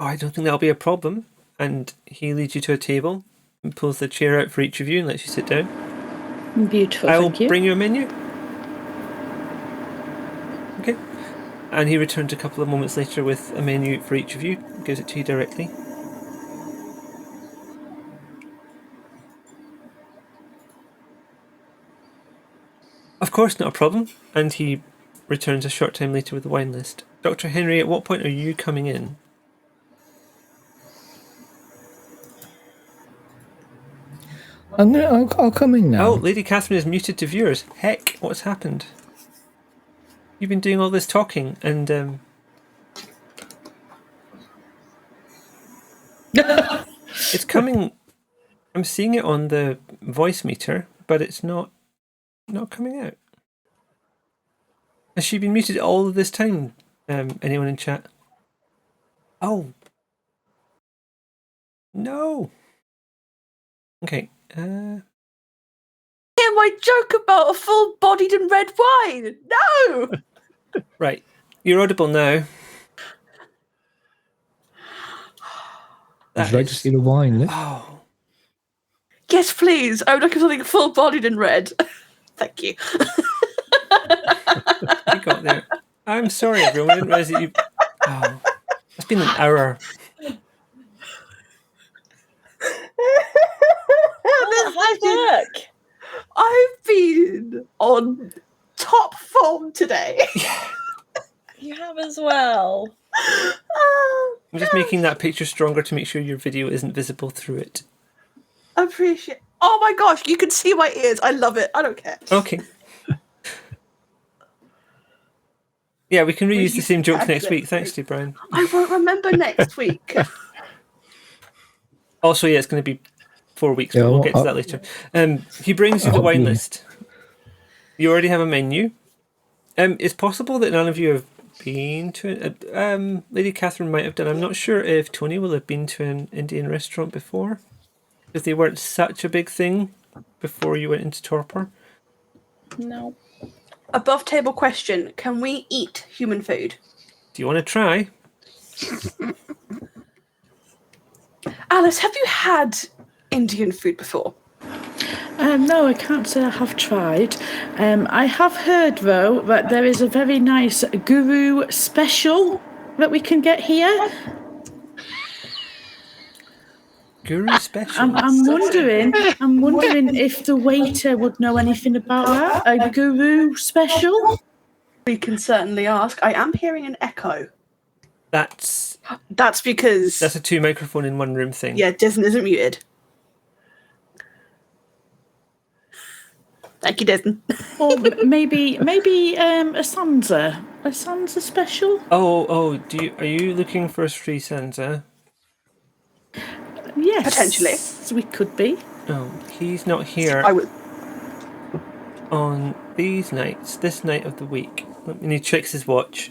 Oh, I don't think that'll be a problem. And he leads you to a table and pulls the chair out for each of you and lets you sit down. Beautiful, I'll thank you. bring you a menu. Okay. And he returns a couple of moments later with a menu for each of you. Gives it to you directly. Of course, not a problem. And he returns a short time later with the wine list. Dr. Henry, at what point are you coming in? I'll come in now. Oh, Lady Catherine is muted to viewers. Heck, what's happened? You've been doing all this talking and it's coming. I'm seeing it on the voice meter, but it's not coming out. Has she been muted all of this time? Anyone in chat? Oh. No. Okay. Hear my joke about a full-bodied and red wine? No! Right. You're audible now. I'd like to see the wine list. Oh. Yes, please. I'm looking for something full-bodied and red. Thank you. You got there. I'm sorry, everyone. I didn't realise that you... Oh. It's been an hour. Hard work. I've been on top form today. You have as well. I'm just making that picture stronger to make sure your video isn't visible through it. I appreciate. Oh my gosh, you can see my ears. I love it. I don't care. Okay. Yeah, we can reuse the same jokes next week. Thanks to you, Brian. I won't remember next week. Also, yeah, it's going to be 4 weeks, but we'll get to that later. He brings you the wine list. You already have a menu. It's possible that none of you have been to it. Lady Catherine might have done. I'm not sure if Tony will have been to an Indian restaurant before, because they weren't such a big thing before you went into torpor. No. Above table question: can we eat human food? Do you want to try? Alice, have you had Indian food before? No, I can't say I have tried. I have heard, though, that there is a very nice guru special that we can get here. Guru special. I'm wondering if the waiter would know anything about that. A guru special? We can certainly ask. I am hearing an echo. That's because... That's a 2 microphone in 1 room thing. Yeah, Desmond isn't muted. Thank you, Desmond. Or maybe a Sansa. A Sansa special? Oh, are you looking for a Sri Sansa? Yes. Potentially. We could be. Oh, he's not here I would. on these nights, this night of the week. And he checks his watch.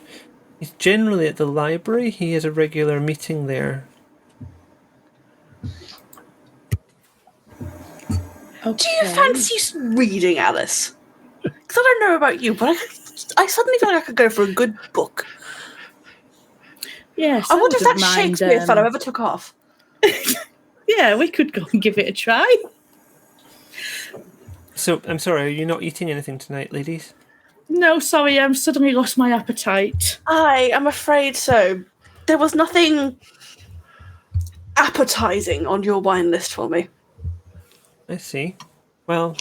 He's generally at the library. He has a regular meeting there. Okay. Do you fancy reading, Alice? Because I don't know about you, but I suddenly feel like I could go for a good book. Yes. I wonder if that wouldn't mind, Shakespeare fellow ever took off. Yeah, we could go and give it a try. So, I'm sorry, are you not eating anything tonight, ladies? No, sorry, I've suddenly lost my appetite. I am afraid so. There was nothing appetizing on your wine list for me. I see. Well,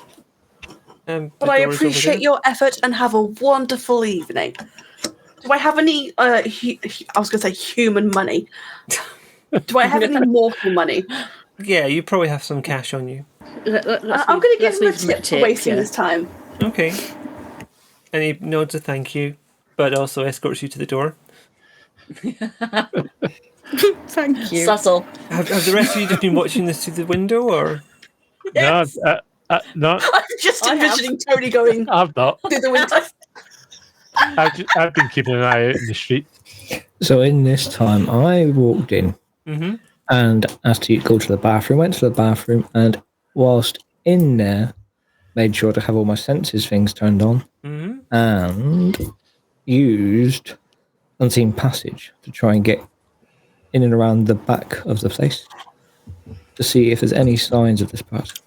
but I appreciate your effort and have a wonderful evening. Do I have any, I was going to say human money. Do I have any mortal money? Yeah, you probably have some cash on you. I'm going to give him a tip for wasting his time. Okay. And he nods a thank you, but also escorts you to the door. Thank you. Subtle. Have the rest of you just been watching this through the window, or? Yes. No. I'm just envisioning Tony going I've not. through the window. I've been keeping an eye out in the street. So in this time, I walked in and asked to go to the bathroom, went to the bathroom, and whilst in there, made sure to have all my senses things turned on, and used Unseen Passage to try and get in and around the back of the place to see if there's any signs of this person.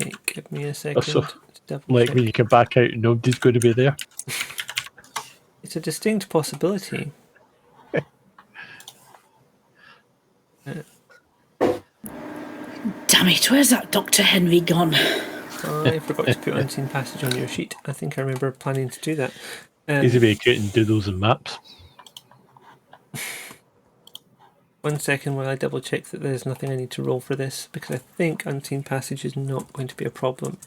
Okay, give me a second. So, to double like check. when you come back out, nobody's going to be there. It's a distinct possibility. Damn it, where's that Dr. Henry gone? I forgot to put Unseen Passage on your sheet. I think I remember planning to do that. Easy way of creating doodles and maps. 1 second while I double check that there's nothing I need to roll for this, because I think Unseen Passage is not going to be a problem.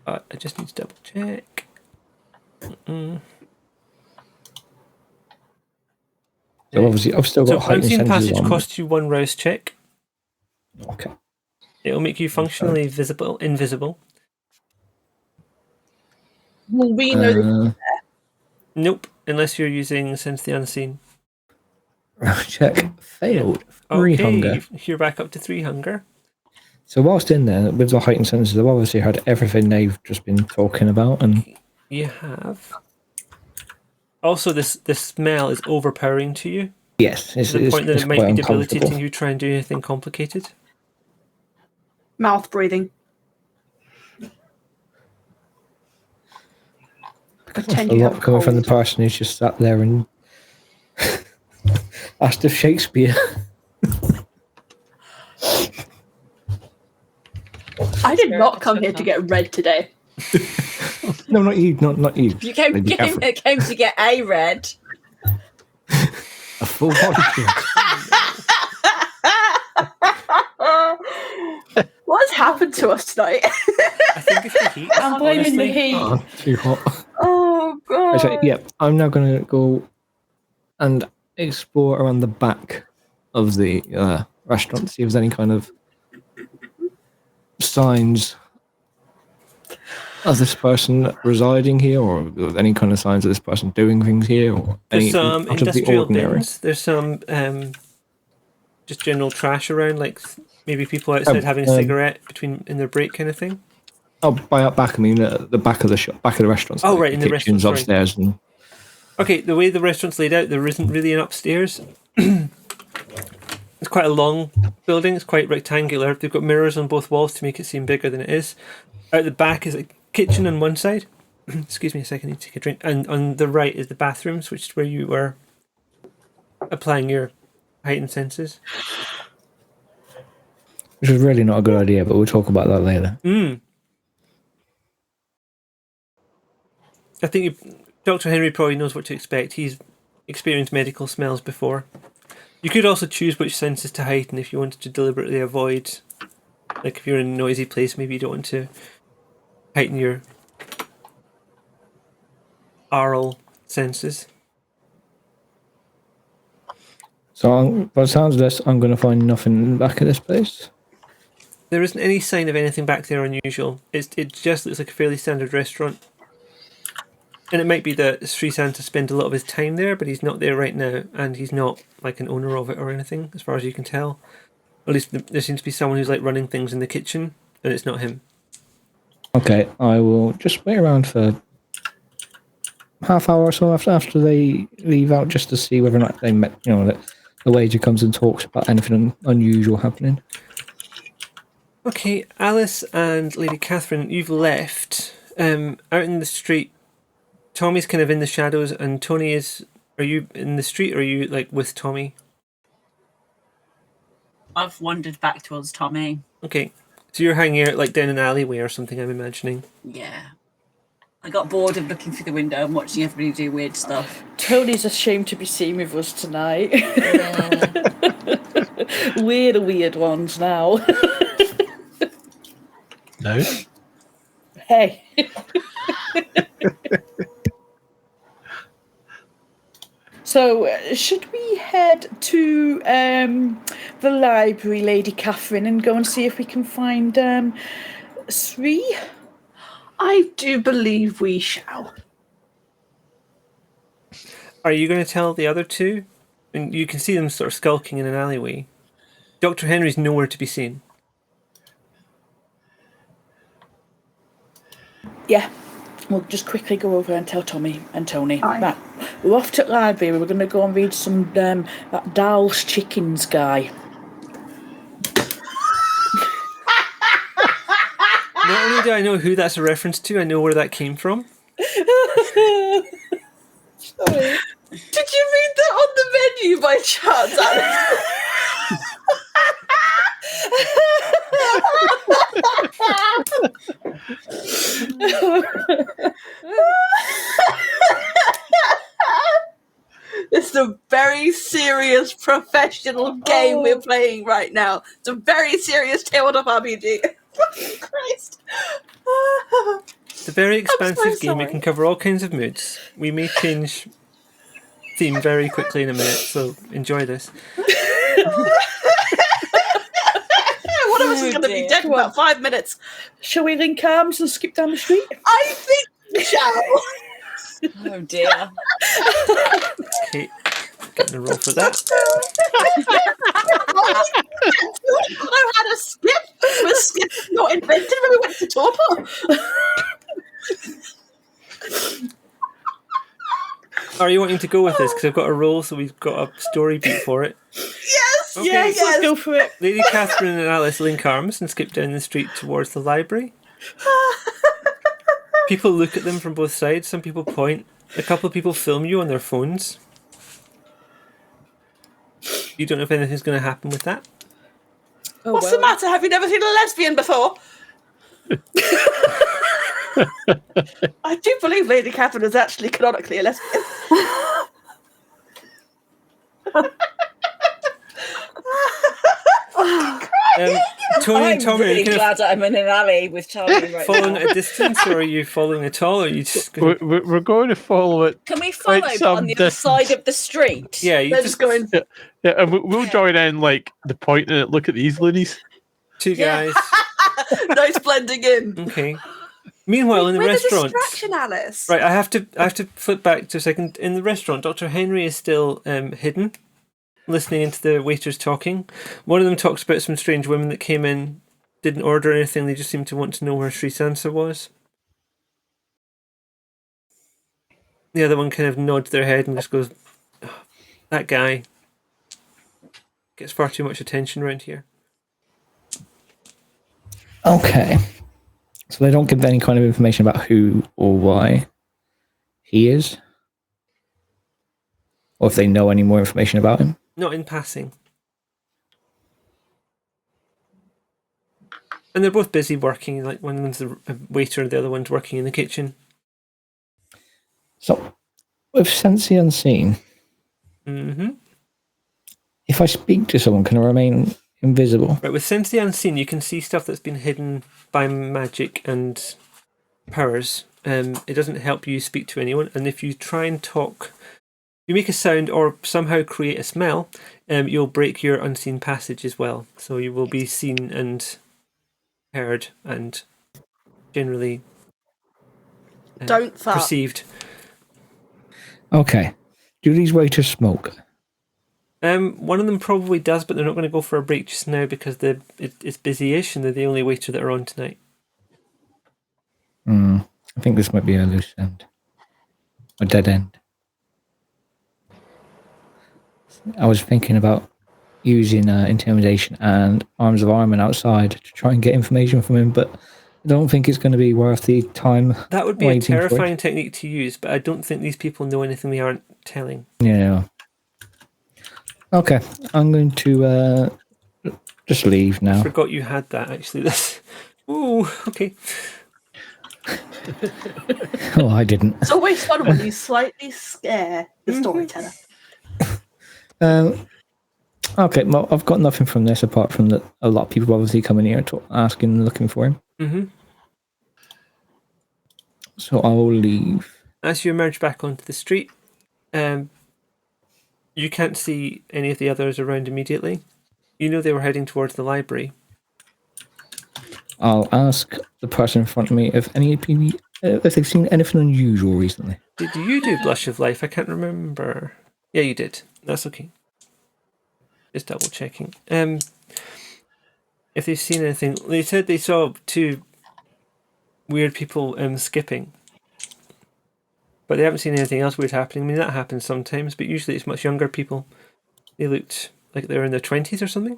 But I just need to double check. So obviously, I've still got heightened Unseen senses Passage on. costs you 1 rouse check. Okay. It'll make you functionally invisible. Well, we know Nope, unless you're using Sense the Unseen. Check failed. 3 hunger. You're back up to 3 hunger. So whilst in there, with the heightened senses, I've obviously heard everything they've just been talking about, and You have. Also, this smell is overpowering to you. yes, it's To the point that it's it might quite be debilitating uncomfortable. you to try and do anything complicated. mouth breathing. A Pretend you have lot coming from the cold. person who's just sat there and asked if Shakespeare. I did not come here to get read today. No, not you, not you. You came Lady Catherine. to get a red. A full body shot. What has happened to us tonight? I think it's the heat. I'm blaming the honestly. heat. Oh, too hot. Oh god. Actually, yeah, I'm now going to go and explore around the back of the restaurant, see if there's any kind of signs Is this person residing here, or any kind of signs of this person doing things here, or There's some out of the industrial ordinary? bins. There's some just general trash around, like maybe people outside having a cigarette in their break kind of thing. Oh, by up back, I mean the back of the shop, back of the restaurant. Oh, right, in the kitchens restaurant, upstairs. And... Okay, the way the restaurant's laid out, there isn't really an upstairs. It's quite a long building. It's quite rectangular. They've got mirrors on both walls to make it seem bigger than it is. Out the back is a kitchen on one side. Excuse me a second, I need to take a drink. And on the right is the bathrooms, which is where you were applying your heightened senses. Which is really not a good idea, but we'll talk about that later. I think Dr. Henry probably knows what to expect. He's experienced medical smells before. You could also choose which senses to heighten if you wanted to deliberately avoid, like if you're in a noisy place, maybe you don't want to heighten your aural senses. So, by the sounds of this, I'm going to find nothing in the back of this place. There isn't any sign of anything back there unusual. It just looks like a fairly standard restaurant. And it might be that Sri Sansa spent a lot of his time there, but he's not there right now, and he's not like an owner of it or anything, as far as you can tell. At least there seems to be someone who's like running things in the kitchen, and it's not him. Okay, I will just wait around for half hour or so after they leave out, just to see whether or not they met. The waiter comes and talks about anything unusual happening. Okay, Alice and Lady Catherine, you've left. Out in the street, Tommy's kind of in the shadows, and Tony is... Are you in the street, or are you, like, with Tommy? I've wandered back towards Tommy. Okay, so you're hanging out, like, down an alleyway or something, I'm imagining. Yeah. I got bored of looking through the window and watching everybody do weird stuff. Tony's ashamed to be seen with us tonight. We're the weird ones now. No? Hey. So, should we head to the library, Lady Catherine, and go and see if we can find Sri? I do believe we shall. Are you going to tell the other two? And you can see them sort of skulking in an alleyway. Dr. Henry's nowhere to be seen. Yeah. We'll just quickly go over and tell Tommy and Tony. Right, we're off to the library. We're going to go and read some that Dal's Chickens guy. Not only do I know who that's a reference to, I know where that came from. Sorry. Did you read that on the menu by chance, Alex? It's a very serious professional game we're playing right now. It's a very serious tabletop RPG. Christ. It's a very expansive game. We can cover all kinds of moods. We may change theme very quickly in a minute, so enjoy this. One of us is going to be dead in about 5 minutes. Shall we link arms and skip down the street? I think we shall. Oh dear. Okay, getting a roll for that. I had a skip. Was skip not invented when we went to Torpor? Are you wanting to go with this? Because I've got a roll, so we've got a story beat for it. Yes, Okay, yes. Let's go for it. Lady Catherine and Alice link arms and skip down the street towards the library. People look at them from both sides. Some people point. A couple of people film you on their phones. You don't know if anything's going to happen with that. Oh, What's the matter? Have you never seen a lesbian before? I do believe Lady Catherine is actually canonically a lesbian. Tony and Tommy, I'm really are you glad I'm in an alley with Charlie right following now. at a distance, or are you following at all? Or are you just going We're going to follow it. Can we follow quite but on some the other distance. side of the street? Yeah, you They're just just going. Yeah, and we'll join in, like, the pointing at, look at these loonies. two guys. Nice blending in. Okay. Meanwhile, in the restaurant, distraction, Alice. Right, I have to flip back to a second. In the restaurant, Dr. Henry is still hidden, listening into the waiters talking. One of them talks about some strange women that came in, didn't order anything. They just seemed to want to know where Sri Sansa was. The other one kind of nods their head and just goes, oh, "That guy gets far too much attention around here." Okay. So they don't give any kind of information about who or why he is? Or if they know any more information about him? Not in passing. And they're both busy working, like one of them's the waiter, the other one's working in the kitchen. So, with Sense the Unseen, if I speak to someone, can I remain invisible? Right, with Sense the Unseen, you can see stuff that's been hidden by magic and powers. It doesn't help you speak to anyone, and if you try and talk, you make a sound or somehow create a smell, you'll break your unseen passage as well. So you will be seen and heard and generally don't perceived. Okay. Do these waiters smoke? One of them probably does, but they're not going to go for a break just now because it's busy-ish and they're the only waiter that are on tonight. I think this might be a loose end. A dead end. I was thinking about using intimidation and arms of armament outside to try and get information from him, but I don't think it's going to be worth the time. That would be a terrifying technique to use, but I don't think these people know anything they aren't telling. Yeah. Okay, I'm going to just leave now. I forgot you had that, actually. Ooh, okay. Oh, I didn't. It's always fun when you slightly scare the storyteller. Okay, well, I've got nothing from this apart from that a lot of people obviously coming here asking and looking for him. So I'll leave. As you emerge back onto the street, you can't see any of the others around immediately. You know they were heading towards the library. I'll ask the person in front of me if they've seen anything unusual recently. Did you do Blush of Life? I can't remember. Yeah, you did. That's okay. Just double checking. If they've seen anything, they said they saw two weird people skipping, but they haven't seen anything else weird happening. I mean, that happens sometimes, but usually it's much younger people. They looked like they were in their 20s or something.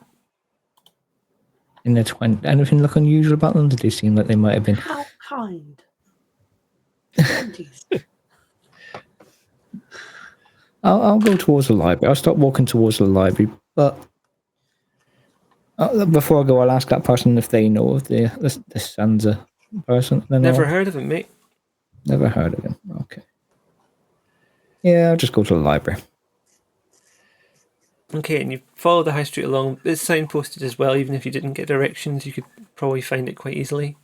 In their 20s, anything look unusual about them? Did they seem like they might have been? How kind. 20s. I'll go towards the library. I'll start walking towards the library, but before I go, I'll ask that person if they know of the Sansa person. Never heard of him, mate. Never heard of him. Okay. Yeah, I'll just go to the library. Okay, and you follow the high street along. It's signposted as well. Even if you didn't get directions, you could probably find it quite easily.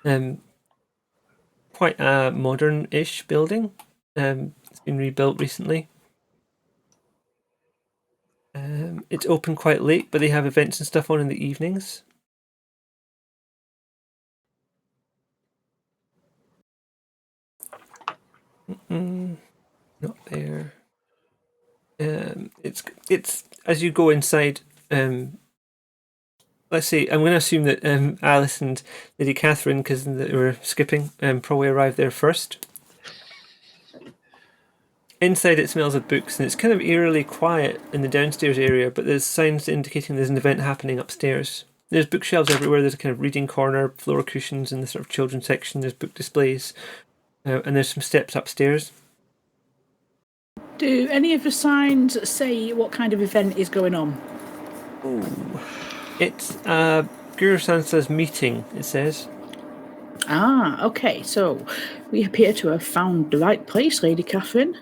Quite a modern-ish building. It's been rebuilt recently. It's open quite late, but they have events and stuff on in the evenings. Not there. It's as you go inside. Let's see. I'm going to assume that Alice and Lady Catherine, because they were skipping, probably arrived there first. Inside, it smells of books, and it's kind of eerily quiet in the downstairs area, but there's signs indicating there's an event happening upstairs. There's bookshelves everywhere. There's a kind of reading corner, floor cushions in the sort of children's section. There's book displays, and there's some steps upstairs. Do any of the signs say what kind of event is going on? Ooh. It's Guru Sansa's meeting, it says. Ah, okay. So we appear to have found the right place, Lady Catherine.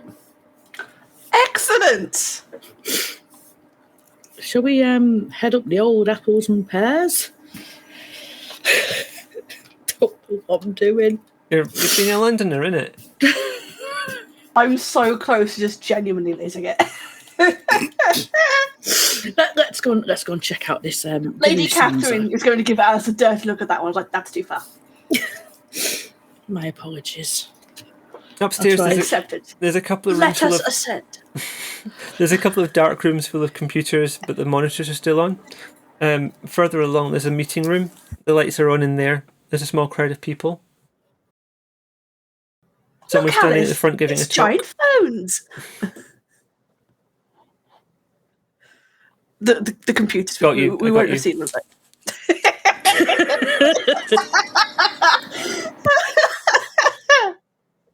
Excellent! Shall we head up the old apples and pears? Don't know what I'm doing. You're being a Londoner, innit? I'm so close to just genuinely losing it. Let's go and check out this. Lady Catherine is going to give Alice a dirty look at that one. I was like, that's too far. My apologies. Upstairs, Accepted. there's a couple of rooms Let us ascend. There's a couple of dark rooms full of computers, but the monitors are still on. Further along, there's a meeting room. The lights are on in there. There's a small crowd of people. Someone's standing at the front giving a talk. Giant phones. The computers. We won't have seen them.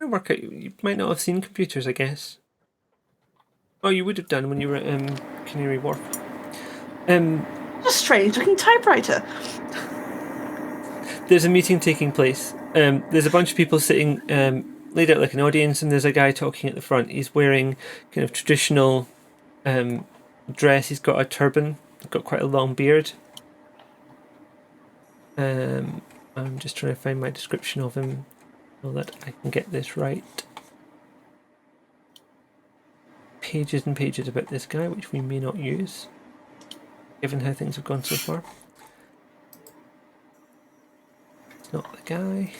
Work out. You might not have seen computers, I guess. Oh, you would have done when you were at Canary Wharf. A strange-looking typewriter. There's a meeting taking place. There's a bunch of people sitting laid out like an audience, and there's a guy talking at the front. He's wearing kind of traditional dress. He's got a turban. He's got quite a long beard. I'm just trying to find my description of him so that I can get this right. Pages and pages about this guy, which we may not use, given how things have gone so far. It's not the guy.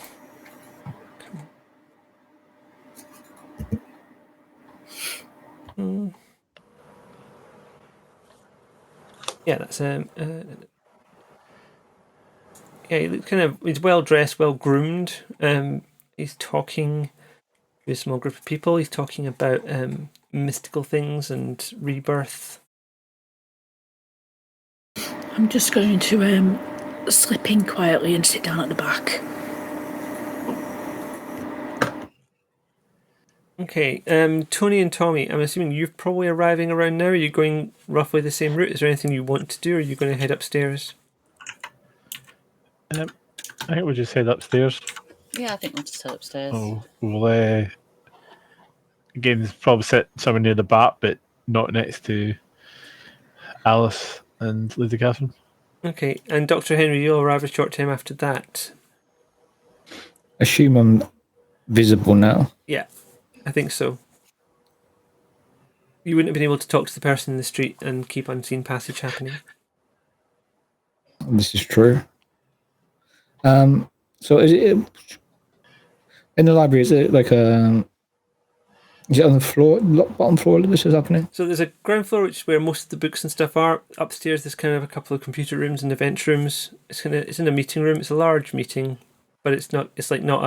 Yeah, that's yeah, he looks he's well dressed, well groomed. He's talking to a small group of people. He's talking about mystical things and rebirth. I'm just going to slip in quietly and sit down at the back. Okay, Tony and Tommy, I'm assuming you're probably arriving around now. Are you going roughly the same route? Is there anything you want to do, or are you going to head upstairs? I think we'll just head upstairs. Yeah, I think we'll just head upstairs. Oh, we'll again probably sit somewhere near the bat, but not next to Alice and Lady Catherine. Okay, and Dr. Henry, you'll arrive a short time after that. Assume I'm visible now. Yeah, I think so. You wouldn't have been able to talk to the person in the street and keep unseen passage happening. This is true. So is it in the library? Is it like is it on the floor, bottom floor that this is happening? So there's a ground floor, which is where most of the books and stuff are. Upstairs, there's kind of a couple of computer rooms and event rooms. It's in a meeting room. It's a large meeting, but it's not. It's like not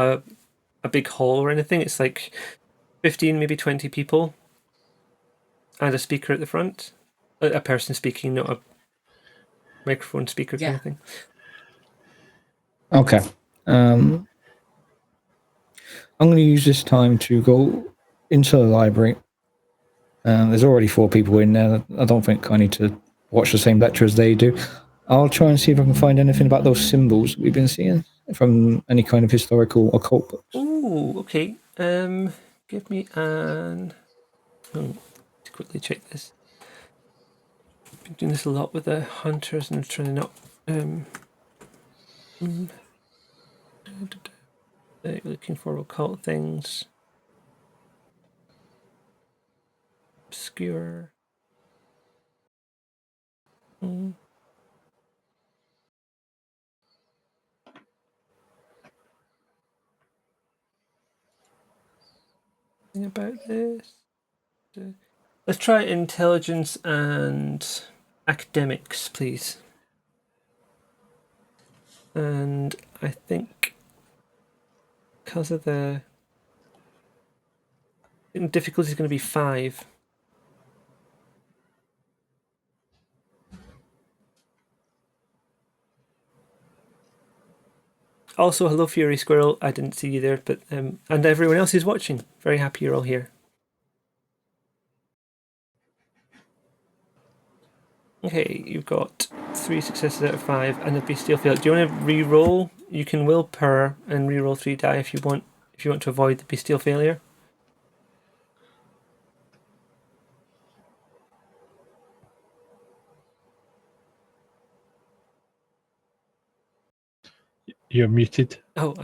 a big hall or anything. It's like 15, maybe 20 people, and a speaker at the front. A person speaking, not a microphone speaker kind of thing. Okay. I'm going to use this time to go into the library. There's already 4 people in there. I don't think I need to watch the same lecture as they do. I'll try and see if I can find anything about those symbols we've been seeing from any kind of historical occult books. Ooh, okay. Give me an... to quickly check this. I've been doing this a lot with the hunters and trying to not... looking for occult things. Obscure. About this. Let's try intelligence and academics, please. And I think because of the difficulty is going to be 5. Also, hello Fury Squirrel. I didn't see you there, but and everyone else who's watching. Very happy you're all here. Okay, you've got 3 successes out of 5 and a bestial fail. Do you want to re-roll? You can willpower and re-roll 3 die if you want. If you want to avoid the bestial failure. You're muted. Oh,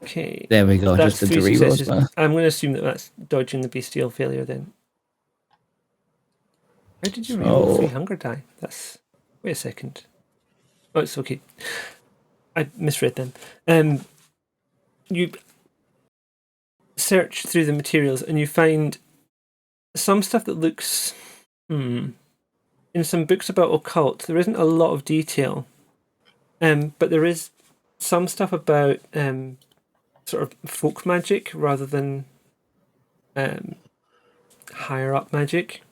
okay. There we go. That's just the 3 re-rolls. successes. I'm going to assume that that's dodging the bestial failure then. How did you roll 3 hunger die? Wait a second. Oh, it's okay. I misread them. You search through the materials and you find some stuff that looks... In some books about occult, there isn't a lot of detail. But there is some stuff about sort of folk magic rather than higher up magic.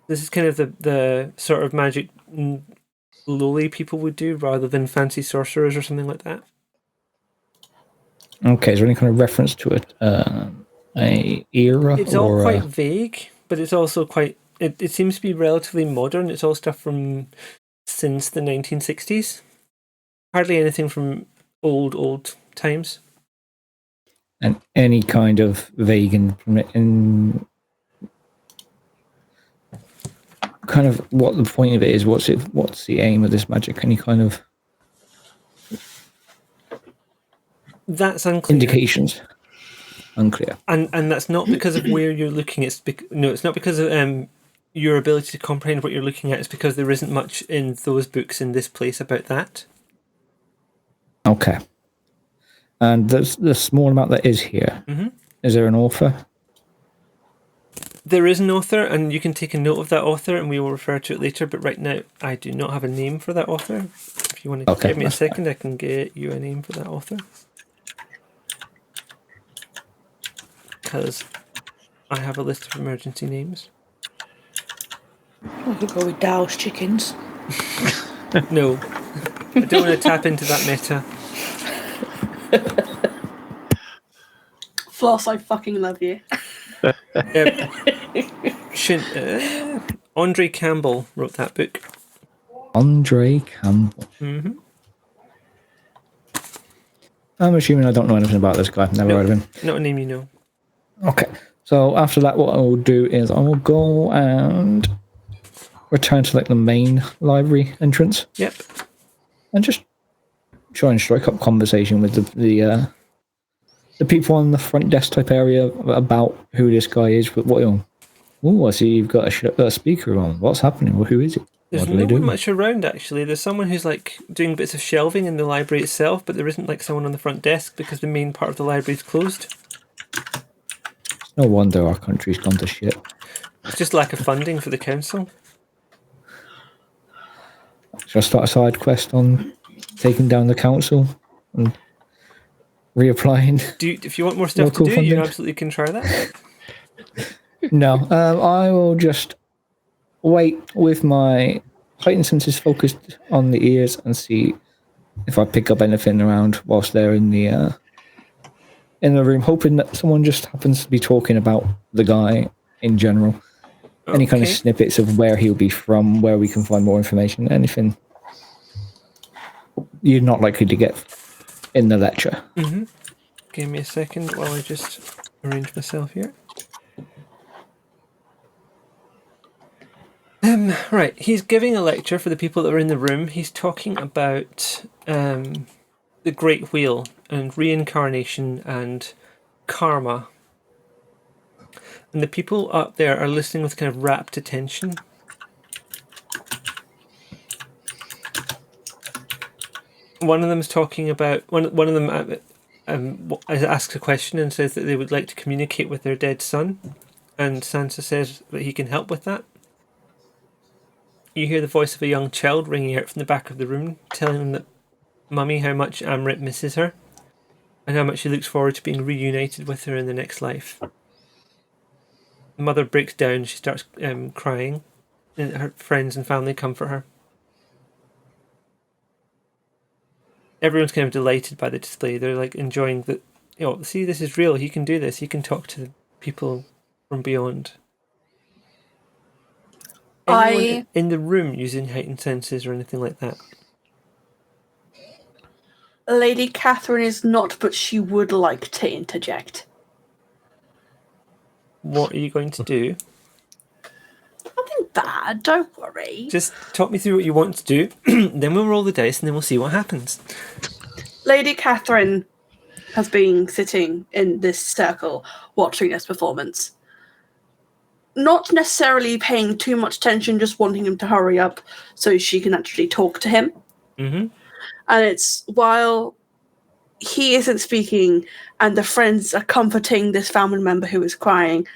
This is kind of the sort of magic lowly people would do rather than fancy sorcerers or something like that. Okay, is there any kind of reference to it? A era? It's all quite vague, but it's also quite... It seems to be relatively modern. It's all stuff from since the 1960s. Hardly anything from old times. And any kind of vague in kind of what the point of it is, what's the aim of this magic? Any kind of that's unclear. Indications unclear. And that's not because of where you're looking. It's not because of your ability to comprehend what you're looking at. It's because there isn't much in those books in this place about that. Okay. And the small amount that is here. Mm-hmm. Is there an author? There is an author, and you can take a note of that author, and we will refer to it later. But right now, I do not have a name for that author. If you want to give me a second, I can get you a name for that author. Because I have a list of emergency names. I could go with Dow's chickens. No, I don't want to tap into that meta. Floss, I fucking love you. Andre Campbell wrote that book. Andre Campbell. Mm-hmm. I'm assuming I don't know anything about this guy. Never heard of him. Not a name you know. Okay. So after that, what I will do is I will go and return to like the main library entrance. Yep. And just try and strike up conversation with the people on the front desk type area about who this guy is. But what? Oh, I see you've got a speaker on. What's happening? Well, who is it? There's no one much around, actually. There's someone who's like doing bits of shelving in the library itself, but there isn't like someone on the front desk because the main part of the library is closed. No wonder our country's gone to shit. It's just lack of funding for the council. Shall I start a side quest on taking down the council and reapplying? If you want more stuff to do, funding? You absolutely can try that. No, I will just wait with my heightened senses focused on the ears and see if I pick up anything around whilst they're in the room, hoping that someone just happens to be talking about the guy in general. Okay. Any kind of snippets of where he'll be from, where we can find more information, anything you're not likely to get in the lecture. Mm-hmm. Give me a second while I just arrange myself here. Right, he's giving a lecture for the people that are in the room. He's talking about the Great Wheel and reincarnation and karma. And the people up there are listening with kind of rapt attention. One of them's talking about... One of them asks a question and says that they would like to communicate with their dead son. And Sansa says that he can help with that. You hear the voice of a young child ringing out from the back of the room, telling them that Mummy how much Amrit misses her, and how much she looks forward to being reunited with her in the next life. The mother breaks down, she starts crying, and her friends and family comfort her. Everyone's kind of delighted by the display. They're like enjoying that, see, this is real, he can do this, he can talk to people from beyond. Anyone in the room using heightened senses or anything like that? Lady Catherine is not, but she would like to interject. What are you going to do? Nothing bad, don't worry. Just talk me through what you want to do, then we'll roll the dice and then we'll see what happens. Lady Catherine has been sitting in this circle watching this performance. not necessarily paying too much attention, just wanting him to hurry up so she can actually talk to him. Mm-hmm. And it's while he isn't speaking and the friends are comforting this family member who is crying,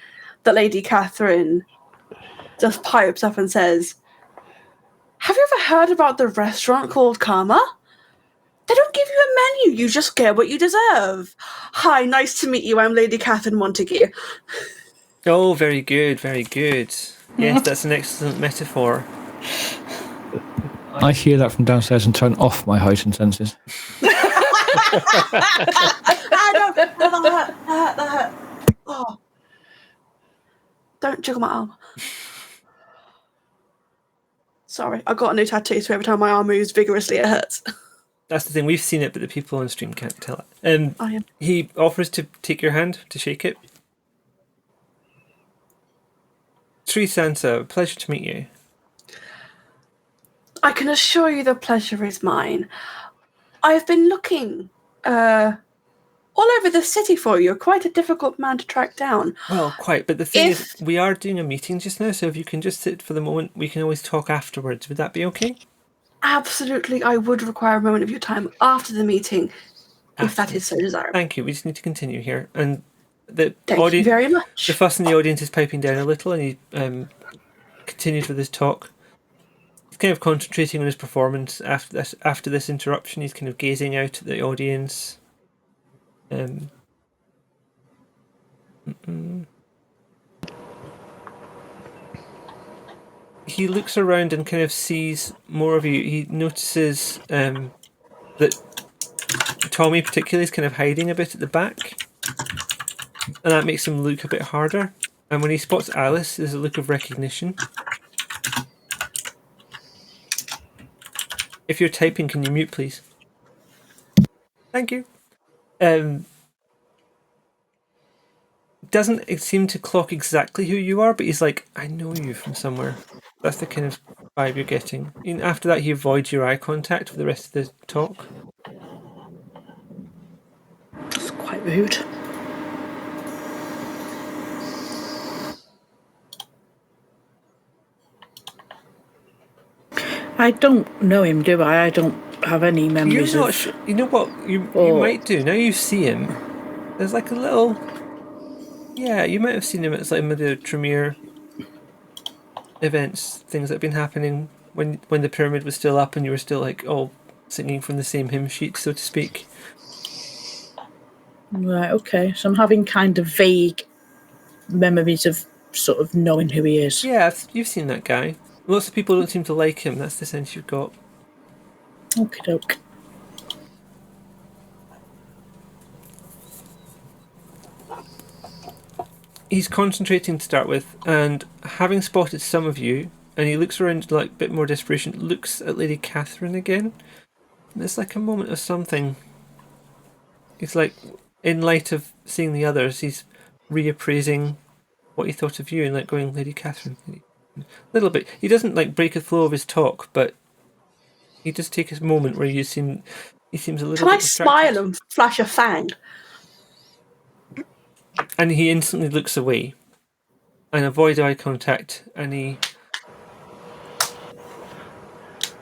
that Lady Catherine just pipes up and says, "Have you ever heard about the restaurant called Karma? They don't give you a menu, you just get what you deserve. Hi, nice to meet you. I'm Lady Catherine Montague." Oh, very good, very good. Yes, that's an excellent metaphor. I hear that from downstairs and turn off my heightened senses. That hurt. Oh. Don't jiggle my arm. Sorry, I got a new tattoo, so every time my arm moves vigorously, it hurts. That's the thing, we've seen it, but the people on stream can't tell it. He offers to take your hand, to shake it. Sri Sansa, pleasure to meet you. I can assure you the pleasure is mine. I've been looking all over the city for you. You're quite a difficult man to track down. Well, quite, but the thing is, we are doing a meeting just now, so if you can just sit for the moment, we can always talk afterwards. Would that be okay? Absolutely, I would require a moment of your time after the meeting, if that is so desirable. Thank you, we just need to continue here. And the Thank you very much. The fuss in the audience is piping down a little, and he continues with his talk. He's kind of concentrating on his performance after this interruption. He's kind of gazing out at the audience. He looks around and kind of sees more of you. He notices that Tommy particularly is kind of hiding a bit at the back, and that makes him look a bit harder. And when he spots Alice, there's a look of recognition. If you're typing, can you mute, please? Thank you. Doesn't seem to clock exactly who you are, but he's like, I know you from somewhere. That's the kind of vibe you're getting. And after that, he avoids your eye contact for the rest of the talk. That's quite rude. I don't know him, do I? I don't have any memories You're not sure. You know what? You might do. Now you see him. There's like a little... Yeah, you might have seen him at some of the Tremere events, things that have been happening when the pyramid was still up and you were still like all singing from the same hymn sheet, so to speak. Right, okay. So I'm having kind of vague memories of sort of knowing who he is. Yeah, you've seen that guy. Lots of people don't seem to like him. That's the sense you've got. Okie doke. He's concentrating to start with, and having spotted some of you, and he looks around like a bit more desperation, looks at Lady Catherine again. And it's like a moment of something. It's like, in light of seeing the others, he's reappraising what he thought of you and like going, Lady Catherine. A little bit. He doesn't like break the flow of his talk, but he does take a moment where he seems a little Can bit I distracted. smile and flash a fang? And he instantly looks away and avoids eye contact, and he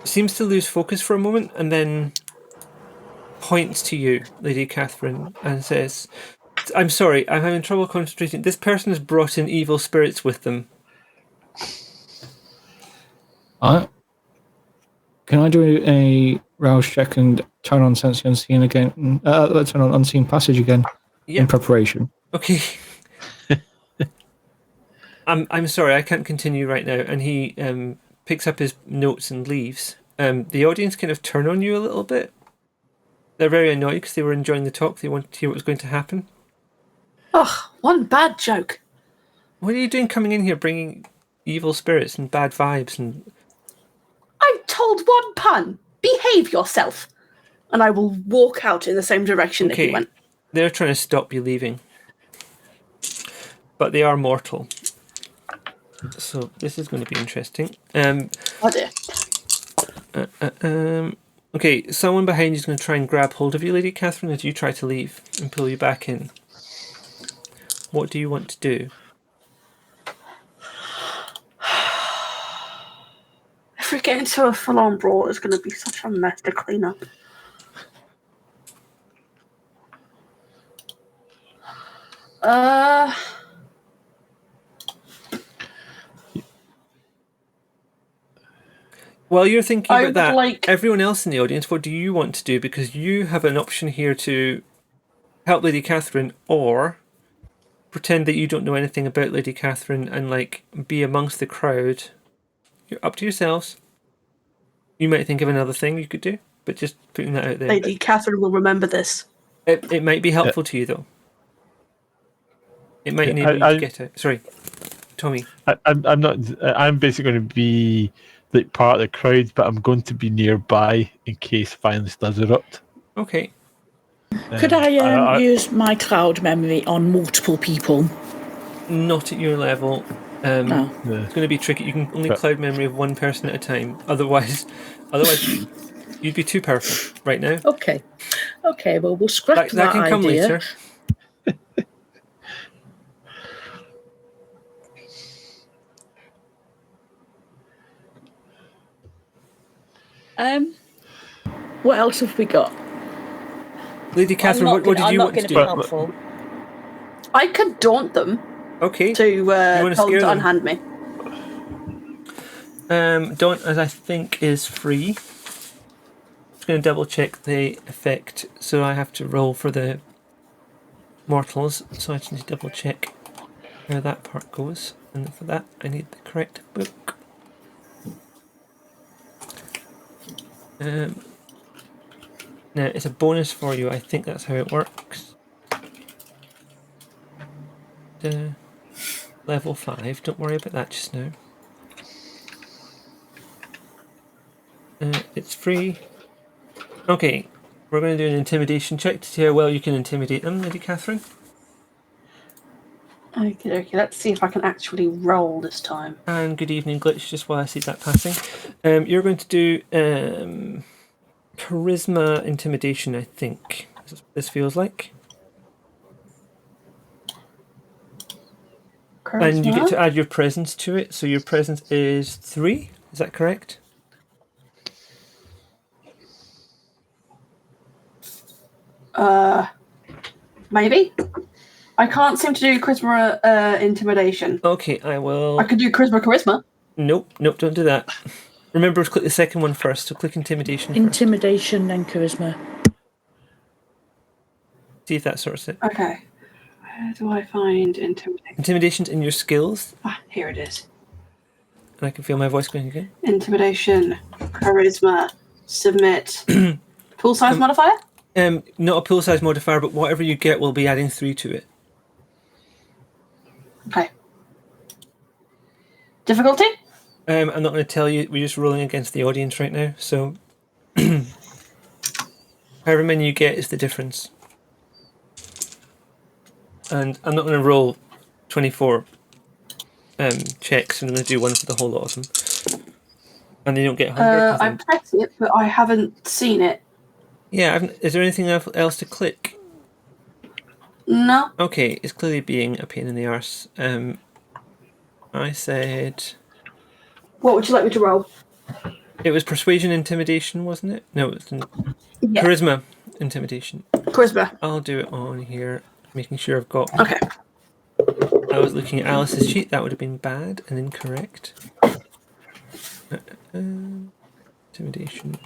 seems to lose focus for a moment and then points to you, Lady Catherine, and says, I'm sorry, I'm having trouble concentrating. This person has brought in evil spirits with them. Can I do a rouse check and turn on Sense the Unseen again? Turn on Unseen Passage again in preparation. Okay. I'm sorry, I can't continue right now. And he picks up his notes and leaves. The audience kind of turn on you a little bit. They're very annoyed because they were enjoying the talk. They wanted to hear what was going to happen. Oh, one bad joke. What are you doing coming in here bringing evil spirits and bad vibes? And I told one pun. Behave yourself. And I will walk out in the same direction that he went. They're trying to stop you leaving. But they are mortal. So this is going to be interesting. Oh dear. Okay, someone behind you is going to try and grab hold of you, Lady Catherine, as you try to leave and pull you back in. What do you want to do? we get into a full-on brawl, it's going to be such a mess to clean up. While you're thinking about that, everyone else in the audience, what do you want to do? Because you have an option here to help Lady Catherine or pretend that you don't know anything about Lady Catherine and like be amongst the crowd. You're up to yourselves. You might think of another thing you could do, but just putting that out there. Lady Catherine will remember this. It might be helpful to you though. It might enable you to get out. Sorry, Tommy. I'm not. I'm basically going to be like part of the crowd, but I'm going to be nearby in case violence does erupt. Okay. Could I use my cloud memory on multiple people? Not at your level. It's going to be tricky. You can only cloud memory of one person at a time. Otherwise, you'd be too powerful right now. Okay. Well, we'll scrap that can come idea. later. What else have we got? Lady Catherine, what did you want to do? Helpful. I could daunt them. Okay. To tell them to unhand me. Daunt, as I think, is free. Just going to double check the effect. So I have to roll for the mortals. So I just need to double check how that part goes. And for that, I need the correct book. Now, it's a bonus for you. I think that's how it works. Level 5. Don't worry about that just now. It's free. Okay, we're going to do an intimidation check to see how well you can intimidate them, Lady Catherine. Okay, let's see if I can actually roll this time. And good evening, Glitch, just while I see that passing. You're going to do charisma intimidation, I think. This feels like. Charisma? And you get to add your presence to it, so your presence is 3, is that correct? Maybe. I can't seem to do charisma intimidation. Okay, I will. I could do charisma. Nope, don't do that. Remember to click the second one first, so click intimidation first. Intimidation, then charisma. See if that sorts it. Okay. Where do I find intimidation? Intimidation's in your skills. Here it is. And I can feel my voice going again. Intimidation, charisma, submit. Pool size modifier? Not a pool size modifier, but whatever you get will be adding 3 to it. Okay. Difficulty? I'm not going to tell you. We're just rolling against the audience right now, so however many you get is the difference. And I'm not going to roll 24 checks. I'm going to do one for the whole lot of them. And they don't get 100. I pressed it, but I haven't seen it. Yeah, is there anything else to click? No. Okay, it's clearly being a pain in the arse. I said... What would you like me to roll? It was persuasion intimidation, wasn't it? No, it was charisma intimidation. Charisma. I'll do it on here, making sure I've got... Okay. I was looking at Alice's sheet. That would have been bad and incorrect. Intimidation.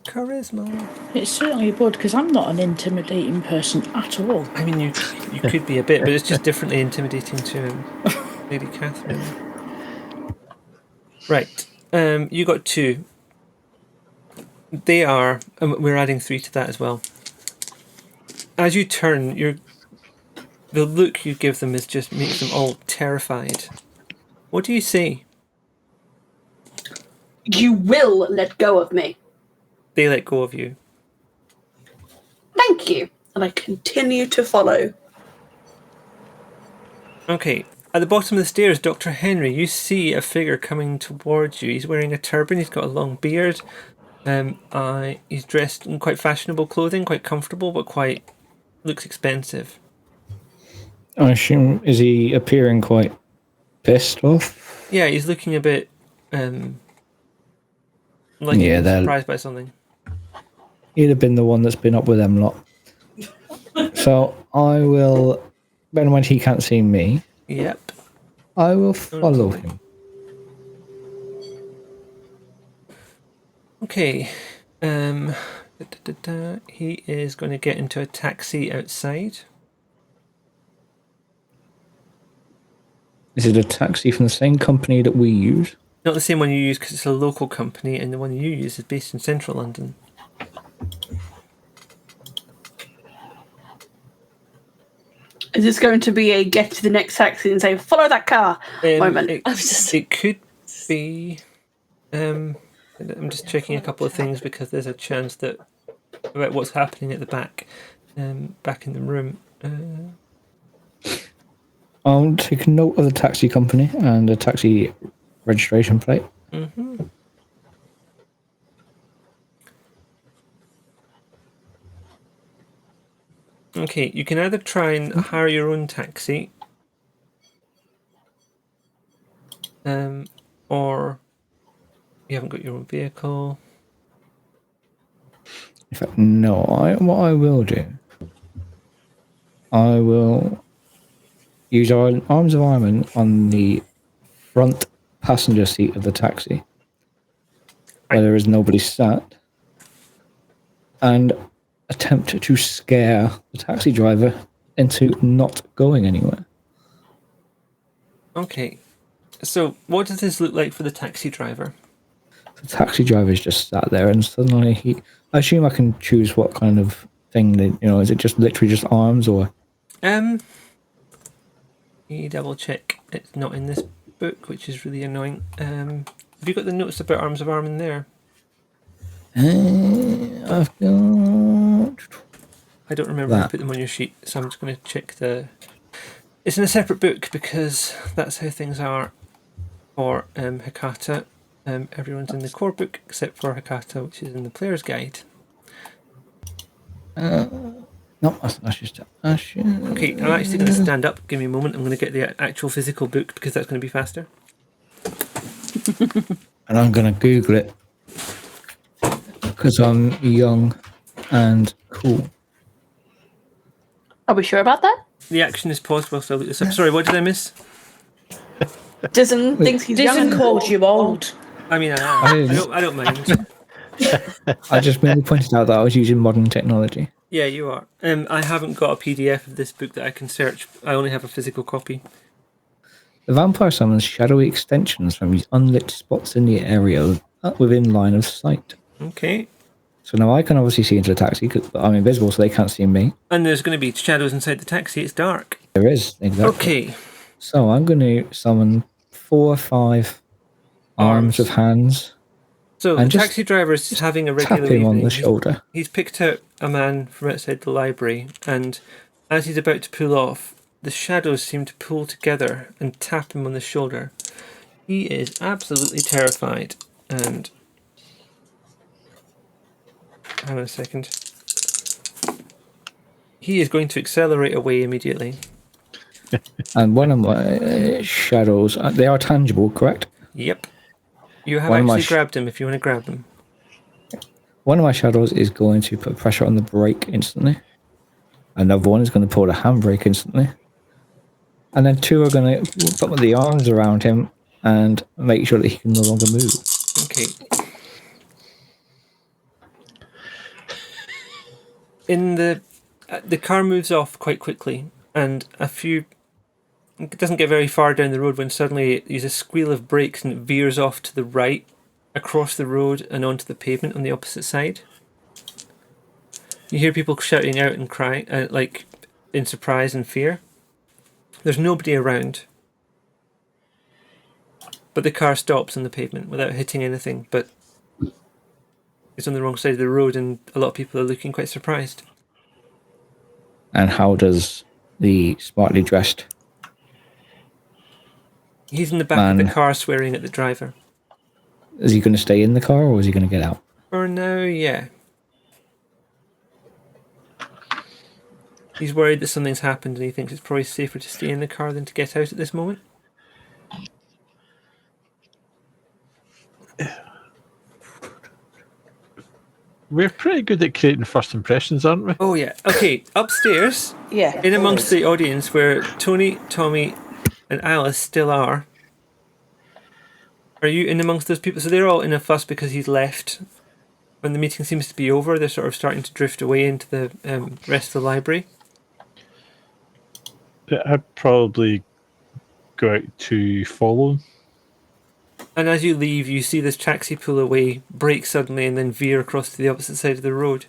Charisma. It's certainly good because I'm not an intimidating person at all. I mean, you could be a bit, but it's just differently intimidating to Lady Catherine. Right. You got 2. They are. We're adding 3 to that as well. As you turn, the look you give them is just makes them all terrified. What do you say? You will let go of me. They let go of you. Thank you. And I continue to follow. Okay. At the bottom of the stairs, Dr. Henry, you see a figure coming towards you. He's wearing a turban. He's got a long beard. He's dressed in quite fashionable clothing, quite comfortable, but looks expensive. I assume, is he appearing quite pissed off? Yeah, he's looking a bit Like Yeah, he's they're- surprised by something. He'd have been the one that's been up with them lot. So I will, bear in mind he can't see me, Yep. I will follow him. Okay. He is going to get into a taxi outside. Is it a taxi from the same company that we use? Not the same one you use because it's a local company, and the one you use is based in central London. Is this going to be a get to the next taxi and say, follow that car moment? It could be. I'm just checking a couple of things because there's a chance that about what's happening at the back, back in the room. I'll take a note of the taxi company and the taxi registration plate. Mm-hmm. Okay, you can either try and hire your own taxi, or you haven't got your own vehicle. In fact, no. What I will do, I will use our arms of iron on the front passenger seat of the taxi, where there is nobody sat, and attempt to scare the taxi driver into not going anywhere. Okay, so what does this look like for the taxi driver? The taxi driver's just sat there, and suddenly I assume I can choose what kind of thing that, is it just literally just arms or? You double check it's not in this book, which is really annoying. Have you got the notes about arms of arm in there? I've got. I don't remember if you put them on your sheet, so I'm just going to check the. It's in a separate book because that's how things are for Hecata. Everyone's in the core book except for Hecata, which is in the player's guide. No, that's just action. Okay, I'm actually going to stand up. Give me a moment. I'm going to get the actual physical book because that's going to be faster. And I'm going to Google it because I'm young and cool. Are we sure about that? The action is paused whilst I look this up. Sorry, what did I miss? Dizzon thinks he's young. Dizzon called you old. I mean, I don't mind. I just merely pointed out that I was using modern technology. Yeah, you are. I haven't got a PDF of this book that I can search. I only have a physical copy. The vampire summons shadowy extensions from these unlit spots in the area within line of sight. Okay. So now I can obviously see into the taxi because I'm invisible, so they can't see me. And there's going to be shadows inside the taxi. It's dark. There is, exactly. Okay. So I'm going to summon 4 or 5 arms of hands. So the taxi driver is having a regular tap him evening. on the shoulder. He's picked out a man from outside the library, and as he's about to pull off, the shadows seem to pull together and tap him on the shoulder. He is absolutely terrified, and hang on a second. He is going to accelerate away immediately. And one of my shadows, they are tangible, correct? Yep. You have actually grabbed him if you want to grab them. One of my shadows is going to put pressure on the brake instantly. Another one is going to pull the handbrake instantly. And then 2 are going to put the arms around him and make sure that he can no longer move. Okay. In the car moves off quite quickly, and it doesn't get very far down the road when suddenly there's a squeal of brakes and it veers off to the right, across the road and onto the pavement on the opposite side. You hear people shouting out and crying, like in surprise and fear. There's nobody around, but the car stops on the pavement without hitting anything, but it's on the wrong side of the road and a lot of people are looking quite surprised. And how does the smartly dressed... He's in the back of the car swearing at the driver. Is he going to stay in the car or is he going to get out? For now, yeah. He's worried that something's happened and he thinks it's probably safer to stay in the car than to get out at this moment. We're pretty good at creating first impressions, aren't we? Oh, yeah. Okay, upstairs, Yeah. in amongst the audience where Tony, Tommy, and Alice still are you in amongst those people? So they're all in a fuss because he's left. When the meeting seems to be over, they're sort of starting to drift away into the rest of the library. I'd probably go out to follow him. And as you leave, you see this taxi pull away, brake suddenly, and then veer across to the opposite side of the road.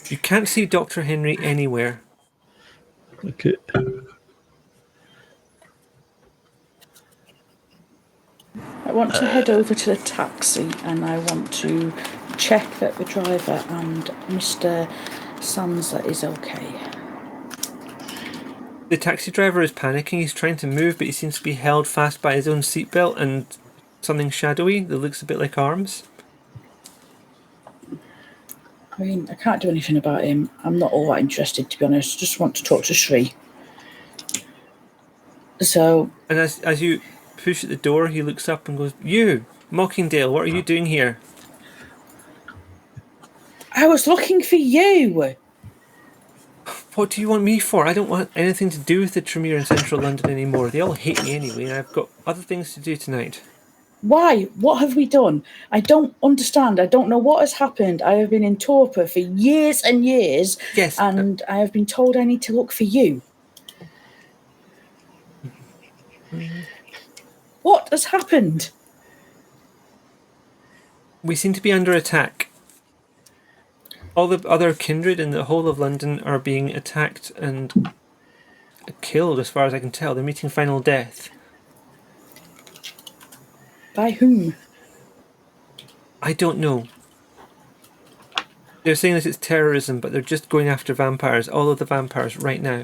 You can't see Dr. Henry anywhere. Okay. I want to head over to the taxi and I want to check that the driver and Mr. Sansa is okay. The taxi driver is panicking. He's trying to move, but he seems to be held fast by his own seatbelt and something shadowy that looks a bit like arms. I mean, I can't do anything about him. I'm not all that interested, to be honest. Just want to talk to Sri. So... And as you push at the door, he looks up and goes, "You, Mockingdale, what are you doing here?" I was looking for you! What do you want me for? I don't want anything to do with the Tremere in central London anymore. They all hate me anyway, and I've got other things to do tonight. Why? What have we done? I don't understand. I don't know what has happened. I have been in torpor for years and years, yes, and I have been told I need to look for you. What has happened? We seem to be under attack. All the other kindred in the whole of London are being attacked and killed, as far as I can tell. They're meeting final death. By whom? I don't know. They're saying that it's terrorism, but they're just going after vampires, all of the vampires right now.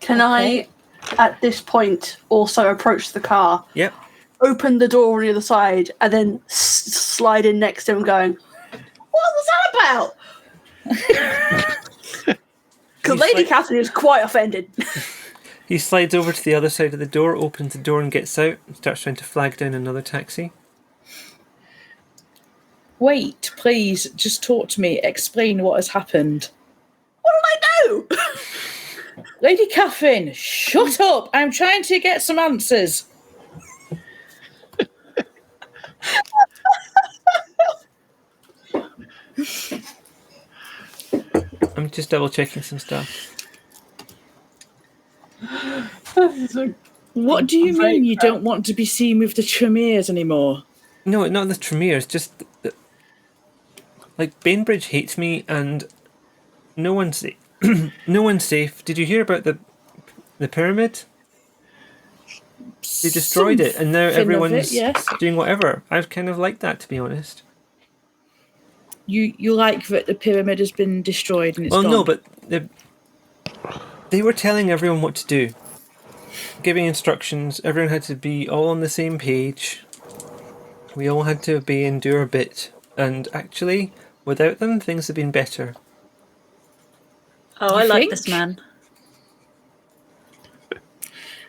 Can I, at this point, also approach the car? Yep. Open the door on the other side, and then slide in next to him going, "What was that about?" Because Lady Catherine is quite offended. He slides over to the other side of the door, opens the door and gets out, and starts trying to flag down another taxi. Wait, please, just talk to me. Explain what has happened. What did I do? Lady Catherine, shut up! I'm trying to get some answers. I'm just double checking some stuff. What do you mean you don't want to be seen with the Tremere anymore? No, not the Tremere, just like Bainbridge hates me and no one's safe. No one's safe. Did you hear about the pyramid? They destroyed it and now everyone's doing whatever. I've kind of liked that, to be honest. You like that the pyramid has been destroyed and it's gone? No, but they were telling everyone what to do. Giving instructions. Everyone had to be all on the same page. We all had to obey and do our bit. And actually, without them, things have been better. Oh, I like this man.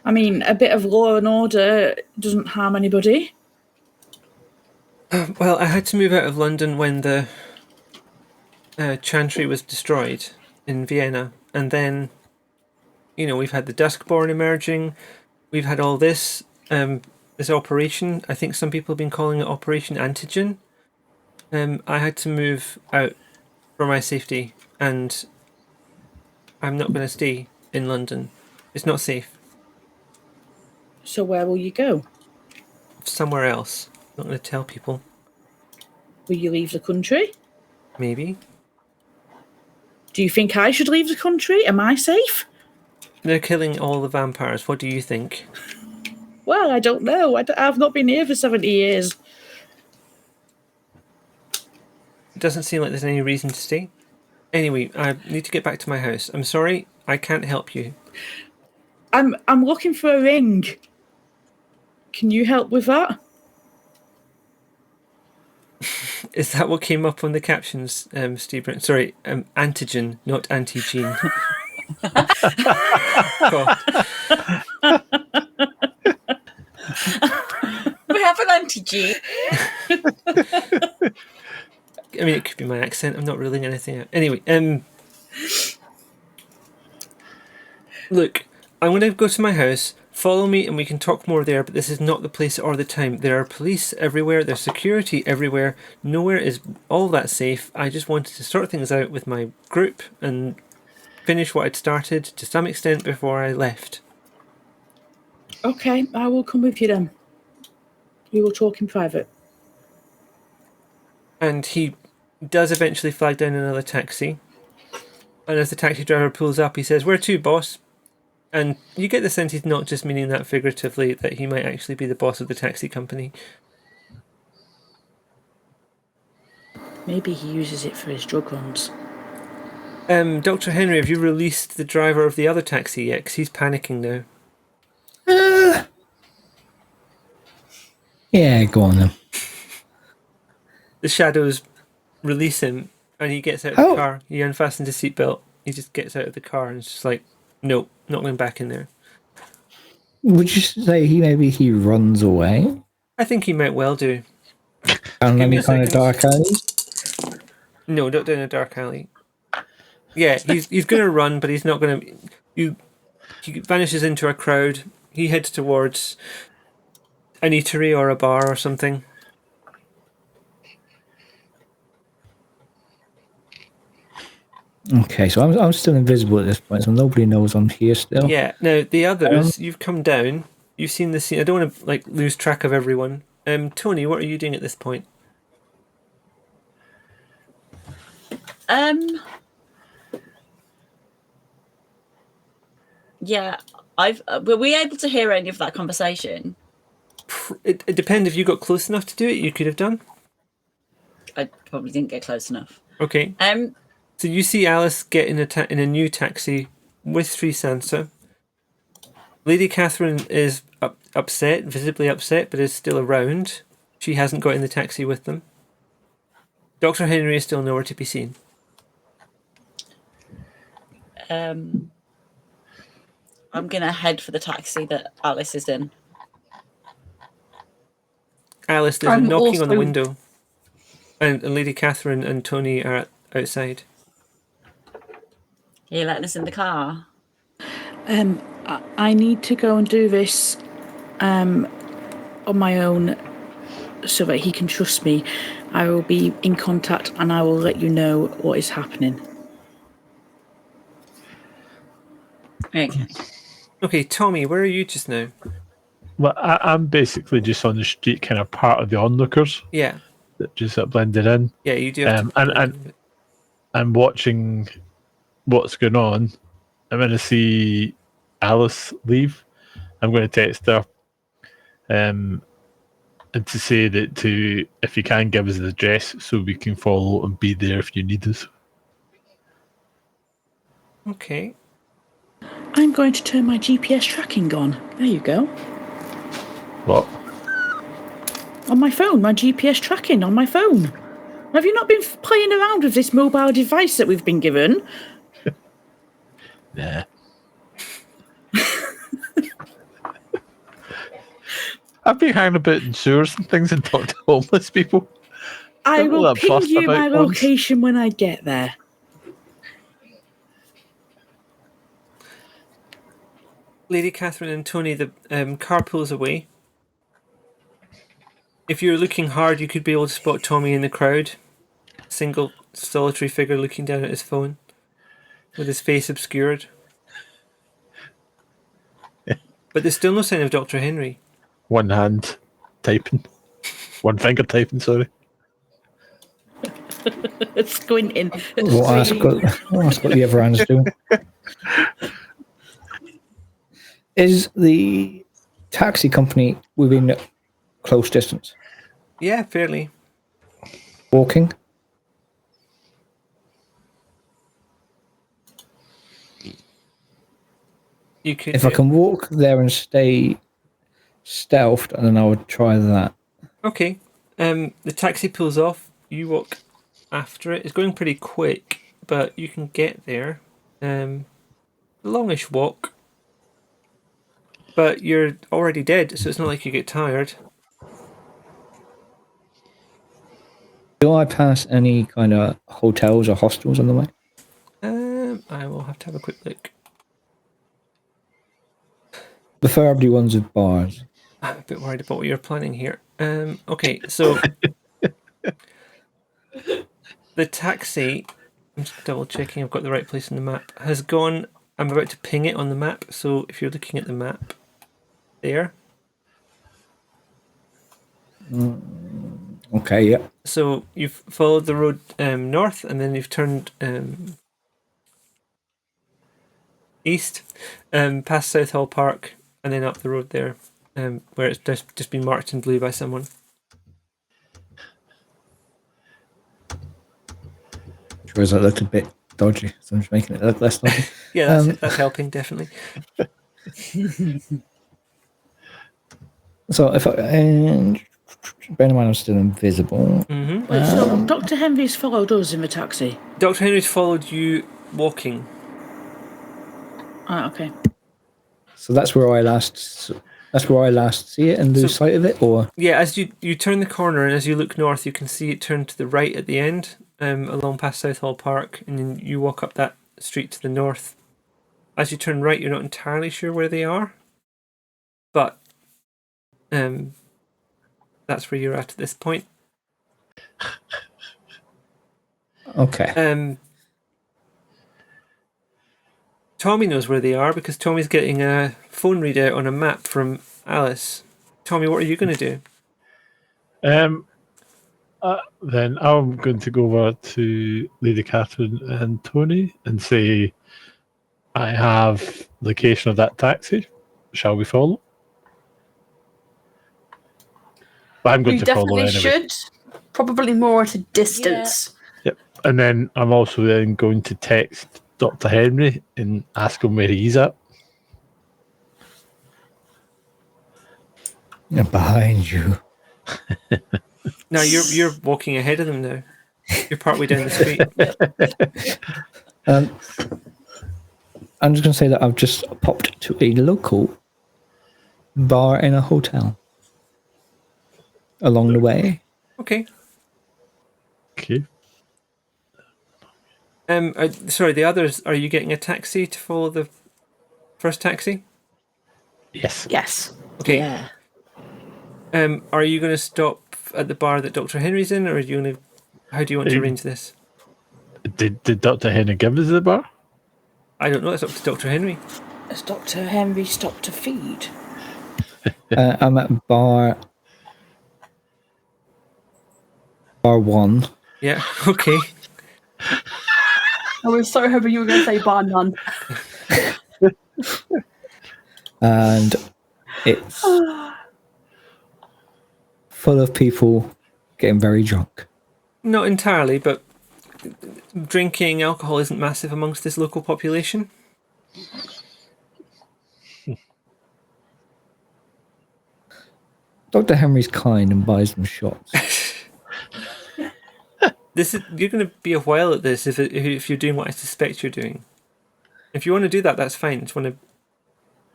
I mean, a bit of law and order doesn't harm anybody. Well, I had to move out of London when the Chantry was destroyed in Vienna. And then, we've had the Duskborn emerging. We've had all this operation. I think some people have been calling it Operation Antigen. I had to move out for my safety, and I'm not going to stay in London. It's not safe. So where will you go? Somewhere else. I'm not going to tell people. Will you leave the country? Maybe. Do you think I should leave the country? Am I safe? They're killing all the vampires. What do you think? Well, I don't know. I've not been here for 70 years. It doesn't seem like there's any reason to stay. Anyway, I need to get back to my house. I'm sorry, I can't help you. I'm looking for a ring. Can you help with that? Is that what came up on the captions, Steve Brent? Sorry, antigen, not anti-gene. We have an anti-gene. I mean, it could be my accent. I'm not ruling anything out. Anyway, look, I'm going to go to my house. Follow me and we can talk more there, but this is not the place or the time. There are police everywhere. There's security everywhere. Nowhere is all that safe. I just wanted to sort things out with my group and finish what I'd started to some extent before I left. Okay, I will come with you then. We will talk in private. And he does eventually flag down another taxi. And as the taxi driver pulls up, he says, "Where to, boss?" And you get the sense he's not just meaning that figuratively, that he might actually be the boss of the taxi company. Maybe he uses it for his drug runs. Dr. Henry, have you released the driver of the other taxi yet? Because he's panicking now. Yeah, go on then. The shadows release him, and he gets out of the car. He unfastens his seatbelt. He just gets out of the car and it's just like, nope, not going back in there. Would you say he runs away? I think he might well do. Down any kind of dark alleys? No, not down a dark alley. Yeah, he's going to run, but he's not going to... He vanishes into a crowd. He heads towards an eatery or a bar or something. Okay, so I'm still invisible at this point, so nobody knows I'm here still. Yeah, now the others, you've come down, you've seen the scene. I don't want to lose track of everyone. Tony, what are you doing at this point? Yeah, were we able to hear any of that conversation? It depends. If you got close enough to do it, you could have done. I probably didn't get close enough. Okay. So you see Alice get in a new taxi with Sri Sansa. Lady Catherine is upset, visibly upset, but is still around. She hasn't got in the taxi with them. Dr. Henry is still nowhere to be seen. I'm going to head for the taxi that Alice is in. Alice, there's a knocking on the window. And Lady Catherine and Tony are outside. Are you letting us in the car? I need to go and do this on my own so that he can trust me. I will be in contact and I will let you know what is happening. Okay, Tommy, where are you just now? Well, I'm basically just on the street, kind of part of the onlookers. Yeah. That just blended in. Yeah, you do. Have and I'm watching what's going on. I'm going to see Alice leave. I'm going to text her, and to say that if you can give us the address so we can follow and be there if you need us. Okay. I'm going to turn my GPS tracking on. There you go. What? On my phone, my GPS tracking on my phone. Have you not been playing around with this mobile device that we've been given? Nah. I've been hanging about in sewers and things and talked to homeless people. I will ping you my location when I get there. Lady Catherine and Tony, the car pulls away. If you're looking hard, you could be able to spot Tommy in the crowd. Single, solitary figure looking down at his phone, with his face obscured. But there's still no sign of Dr. Henry. One hand typing. One finger typing, sorry. Squinting. Well, ask what the other hand's doing. Is the taxi company within close distance? Yeah, fairly. Walking? You could. If I can walk there and stay stealthed, and then I would try that. Okay. The taxi pulls off. You walk after it. It's going pretty quick, but you can get there. Longish walk. But you're already dead, so it's not like you get tired. Do I pass any kind of hotels or hostels on the way? I will have to have a quick look. Preferably ones with bars. I'm a bit worried about what you're planning here. Okay, so the taxi, I'm just double checking I've got the right place on the map, has gone. I'm about to ping it on the map, so if you're looking at the map there. Okay, yeah. So you've followed the road north, and then you've turned east, past Southall Park, and then up the road there, where it's just been marked in blue by someone. Sure, that looked a bit dodgy, so I'm just making it look less dodgy. Yeah, that's helping, definitely. So if and bear in mind I'm still invisible. Mm-hmm. Wait, so Dr. Henry's followed us in the taxi? Dr. Henry's followed you walking. Ah, okay. So that's where I last see it and lose sight of it, or yeah, as you turn the corner and as you look north, you can see it turn to the right at the end, along past Southall Park, and then you walk up that street to the north. As you turn right, you're not entirely sure where they are, but that's where you're at this point. okay. Tommy knows where they are because Tommy's getting a phone readout on a map from Alice. Tommy, what are you going to do? Then I'm going to go over to Lady Catherine and Tony and say, I have location of that taxi. Shall we follow? But I'm going to follow anyway. You definitely should. Probably more at a distance. Yep. And then I'm also then going to text Dr. Henry and ask him where he's at. Behind you. No, you're walking ahead of them now. You're partway down the street. I'm just going to say that I've just popped to a local bar in a hotel along the way. Okay. Okay. Sorry, the others, are you getting a taxi to follow the first taxi? Yes. Yes. Okay. Yeah. Are you going to stop at the bar that Dr. Henry's in, or are you going to? How do you want to arrange this? Did Dr. Henry give us the bar? I don't know. It's up to Dr. Henry. Has Dr. Henry stopped to feed? I'm at bar 1. Yeah. Okay. I was so hoping you were going to say bar none. And it's full of people getting very drunk. Not entirely, but drinking alcohol isn't massive amongst this local population. Dr. Henry's kind and buys them shots. You're going to be a while at this if you're doing what I suspect you're doing. If you want to do that, that's fine.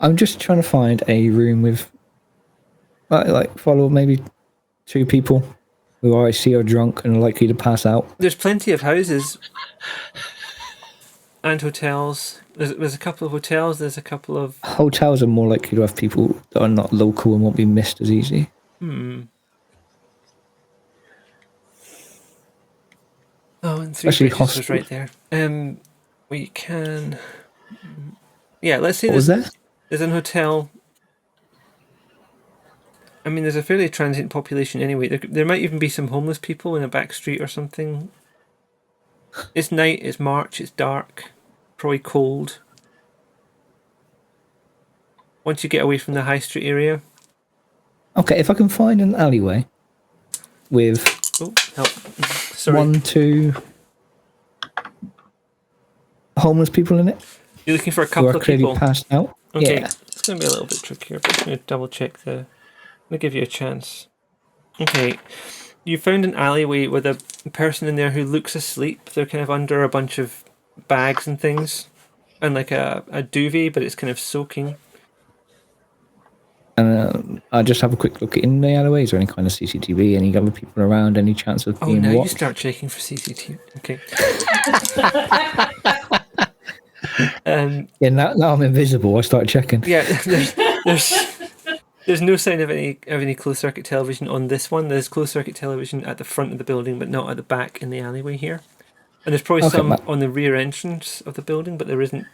I'm just trying to find a room with follow maybe 2 people who I see are drunk and are likely to pass out. There's plenty of houses and hotels. There's a couple of hotels. There's a couple of hotels are more likely to have people that are not local and won't be missed as easy. Oh, and Three Especially Bridges was right there. We can. Yeah, let's say there's an hotel. I mean, there's a fairly transient population anyway. There might even be some homeless people in a back street or something. It's night, it's March, it's dark, probably cold. Once you get away from the high street area. Okay, if I can find an alleyway with help. Sorry. 1, 2 homeless people in it. You're looking for a couple who are of clearly people. Passed out. Okay, yeah. It's going to be a little bit trickier, but I'm going to double check I'm going to give you a chance. Okay, you found an alleyway with a person in there who looks asleep. They're kind of under a bunch of bags and things, and like a duvet, but it's kind of soaking. And I just have a quick look in the alleyway. Is there any kind of CCTV? Any other people around? Any chance of being now watched? you start checking for CCTV. Okay. Yeah, now I'm invisible. I start checking. Yeah, there's no sign of any closed circuit television on this one. There's closed circuit television at the front of the building, but not at the back in the alleyway here. And there's probably some on the rear entrance of the building, but there isn't.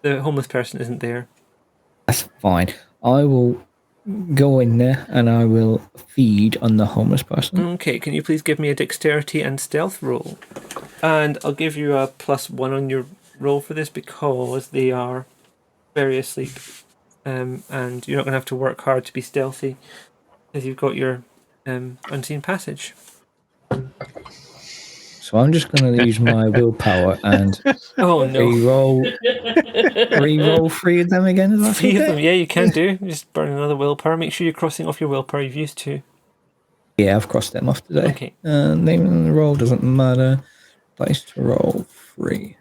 The homeless person isn't there. That's fine. I will go in there and I will feed on the homeless person. Okay, can you please give me a dexterity and stealth roll? And I'll give you a +1 on your roll for this because they are very asleep. And you're not going to have to work hard to be stealthy as you've got your unseen passage. So I'm just going to use my willpower and re-roll 3 of them again. Is that 3 of them, yeah, you can do. Just burn another willpower. Make sure you're crossing off your willpower you've used to. Yeah, I've crossed them off today. Okay. Name of the roll doesn't matter. Dice to roll 3.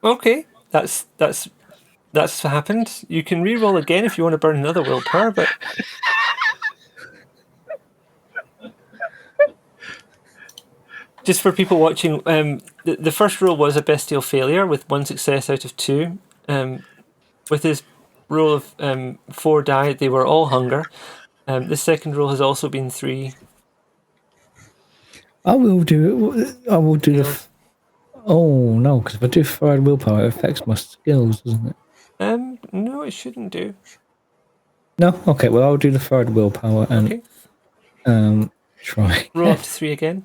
Okay, that's happened. You can re-roll again if you want to burn another willpower, but just for people watching, the first roll was a bestial failure with 1 success out of 2. With his roll of 4 die, they were all hunger. The second roll has also been 3. I will do it. I will do the. Oh no, because if I do 3rd willpower, it affects my skills, doesn't it? No, it shouldn't do. No, okay. Well, I'll do the 3rd willpower and try. Roll up to 3 again.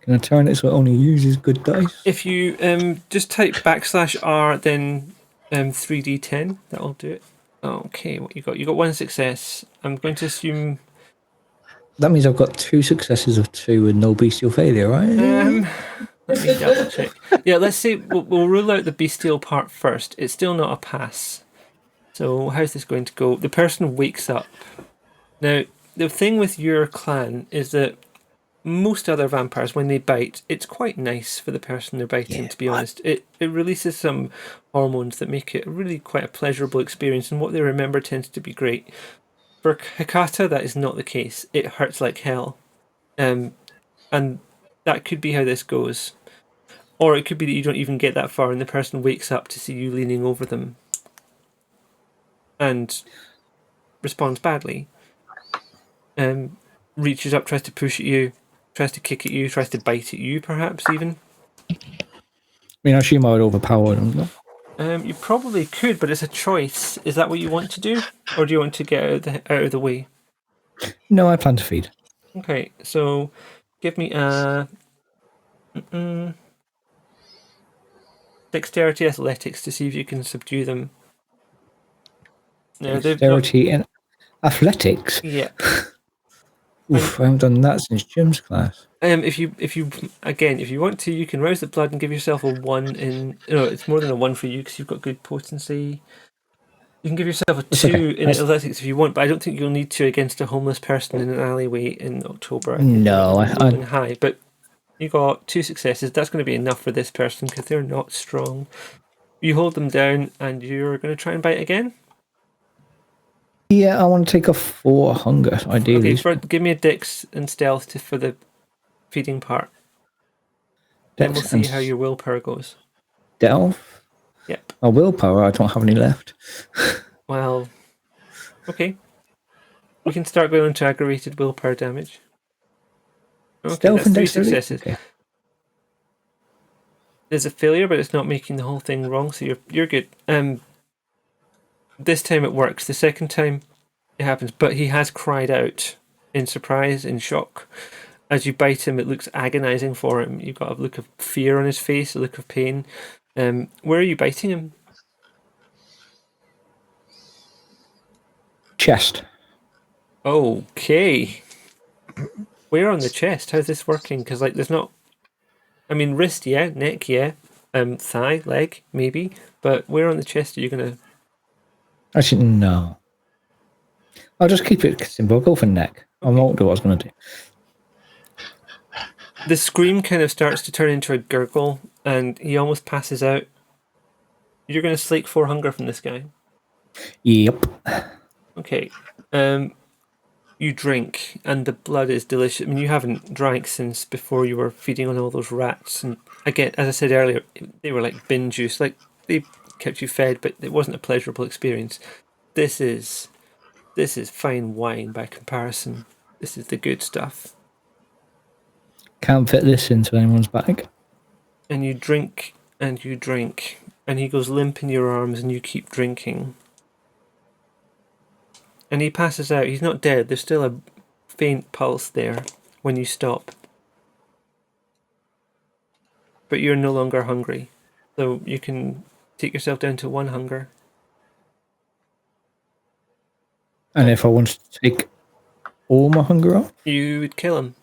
Can I turn it so it only uses good dice? If you just type \R, then 3d10, that'll do it. Okay, what you got? You got 1 success. I'm going to assume. That means I've got 2 successes of 2 and no bestial failure, right? Let me double check. Yeah, let's say we'll rule out the bestial part first. It's still not a pass. So how's this going to go? The person wakes up. Now, the thing with your clan is that most other vampires, when they bite, it's quite nice for the person they're biting, to be honest. It releases some hormones that make it really quite a pleasurable experience, and what they remember tends to be great. For Hikata, that is not the case. It hurts like hell. And that could be how this goes. Or it could be that you don't even get that far and the person wakes up to see you leaning over them and responds badly. Reaches up, tries to push at you, tries to kick at you, tries to bite at you, perhaps even. I mean, I assume I would overpower them, though. You probably could, but it's a choice. Is that what you want to do? Or do you want to get out of the way? No, I plan to feed. Okay, so give me a dexterity athletics to see if you can subdue them. Now, dexterity and athletics? Yeah. Oof, I haven't done that since Jim's class. If you want to, you can rouse the blood and give yourself a 1 in. No, it's more than a 1 for you because you've got good potency. You can give yourself a 2 in athletics if you want, but I don't think you'll need to against a homeless person in an alleyway in October. No, I'm high, but you got 2 successes. That's going to be enough for this person because they're not strong. You hold them down, and you're going to try and bite again. Yeah, I want to take off 4 hunger, ideally. Okay, give me a dex and stealth for the feeding part. Then we'll see how your willpower goes. Stealth? Yep. My willpower, I don't have any left. Well, okay. We can start going into aggravated willpower damage. Okay, stealth that's and 3 successes. Okay. There's a failure, but it's not making the whole thing wrong, so you're good. This time it works. The second time it happens, but he has cried out in surprise, in shock. As you bite him, it looks agonizing for him. You've got a look of fear on his face, a look of pain. Where are you biting him? Chest. Okay. Where on the chest? How's this working? Because there's not. I mean, wrist, yeah. Neck, yeah. Thigh, leg, maybe. But where on the chest are you gonna? Actually, no. I'll just keep it simple. I'll go for neck. I won't do what I was going to do. The scream kind of starts to turn into a gurgle, and he almost passes out. You're going to slake 4 hunger from this guy. Yep. Okay. You drink, and the blood is delicious. I mean, you haven't drank since before you were feeding on all those rats. And again, as I said earlier, they were like bin juice. Like, they kept you fed, but it wasn't a pleasurable experience. This is fine wine by comparison. This is the good stuff. Can't fit this into anyone's bag. And you drink, and you drink, and he goes limp in your arms, and you keep drinking. And he passes out. He's not dead. There's still a faint pulse there when you stop. But you're no longer hungry. So you can take yourself down to 1 hunger. And if I wanted to take all my hunger off? You would kill him.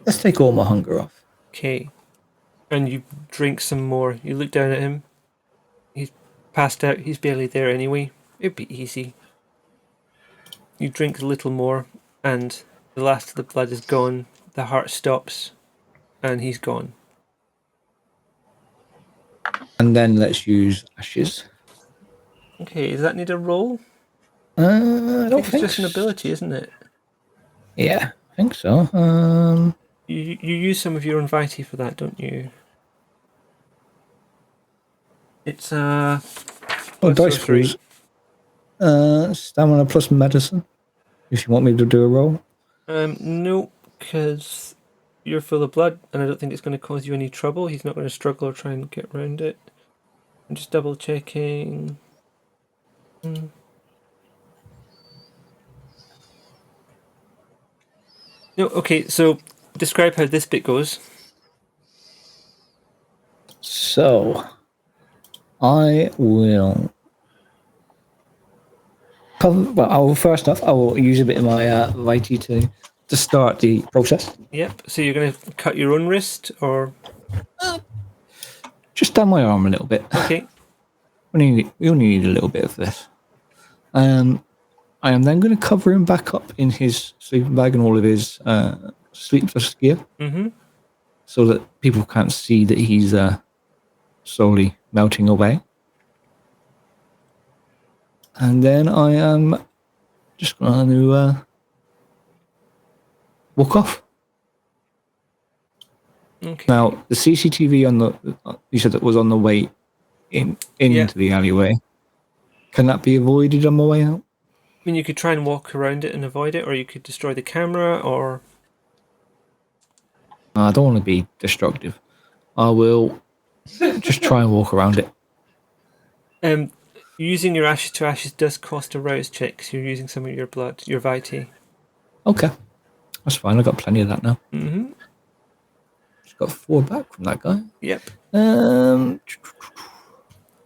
Let's take all my hunger off. Okay. And you drink some more. You look down at him. He's passed out. He's barely there anyway. It'd be easy. You drink a little more, and the last of the blood is gone. The heart stops, and he's gone. And then let's use ashes. Okay, does that need a roll? I don't think it's just an ability, isn't it? Yeah, I think so. You use some of your own Vitae for that, don't you? It's dice rolls. Stamina plus medicine. If you want me to do a roll. No, because you're full of blood, and I don't think it's going to cause you any trouble. He's not going to struggle or try and get around it. I'm just double checking. No, okay, so describe how this bit goes. So, I will first off, I will use a bit of my Vitae to start the process. Yep, so you're going to cut your own wrist, or? Just down my arm a little bit. Okay. We only need a little bit of this. I am then going to cover him back up in his sleeping bag and all of his sleepless gear, so that people can't see that he's slowly melting away. And then I am just going to walk off. Okay. Now, the CCTV on the you said that was on the way into the alleyway. Can that be avoided on my way out? I mean, you could try and walk around it and avoid it, or you could destroy the camera, or... I don't want to be destructive. I will just try and walk around it. Using your ashes to ashes does cost a rouse check, because you're using some of your blood, your Vitae. Okay. That's fine, I've got plenty of that now. Mm-hmm. Just got 4 back from that guy. Yep.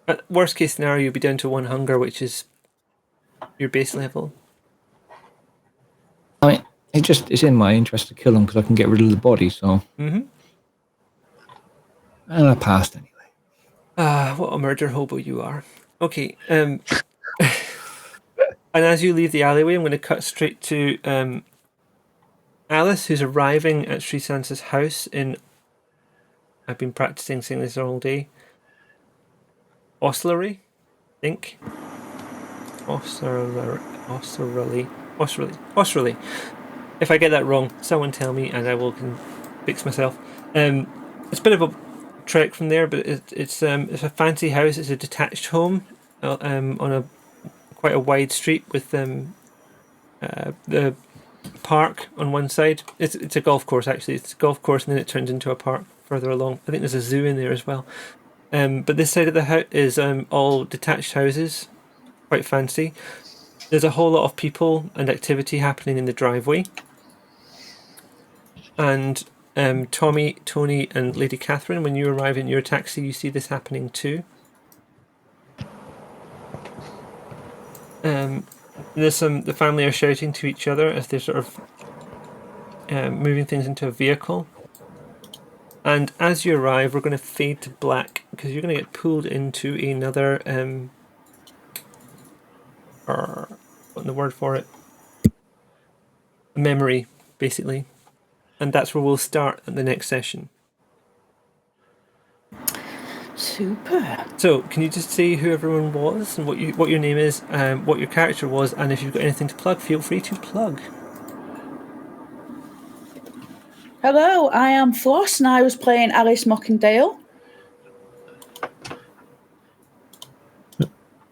At worst case scenario, you'll be down to 1 hunger, which is your base level. I mean, it's in my interest to kill him because I can get rid of the body, so... And I passed anyway. What a murder hobo you are. Okay, and as you leave the alleyway, I'm going to cut straight to Alice, who's arriving at Sri Sansa's house in... I've been practicing saying this all day. Oslery, I think. Oslery. If I get that wrong, someone tell me and I can fix myself. It's a bit of a trek from there, but it's a fancy house. It's a detached home on quite a wide street with the park on one side. It's a golf course, actually. It's a golf course, and then it turns into a park further along. I think there's a zoo in there as well. But this side of the house is all detached houses, quite fancy. There's a whole lot of people and activity happening in the driveway. And Tommy, Tony, and Lady Catherine, when you arrive in your taxi, you see this happening too. The family are shouting to each other as they're sort of moving things into a vehicle. And as you arrive, we're going to fade to black because you're going to get pulled into another forgotten the word for it. A memory, basically. And that's where we'll start at the next session. Super. So, can you just say who everyone was and what your name is, what your character was, and if you've got anything to plug, feel free to plug. Hello, I am Floss, and I was playing Alice Mockingdale.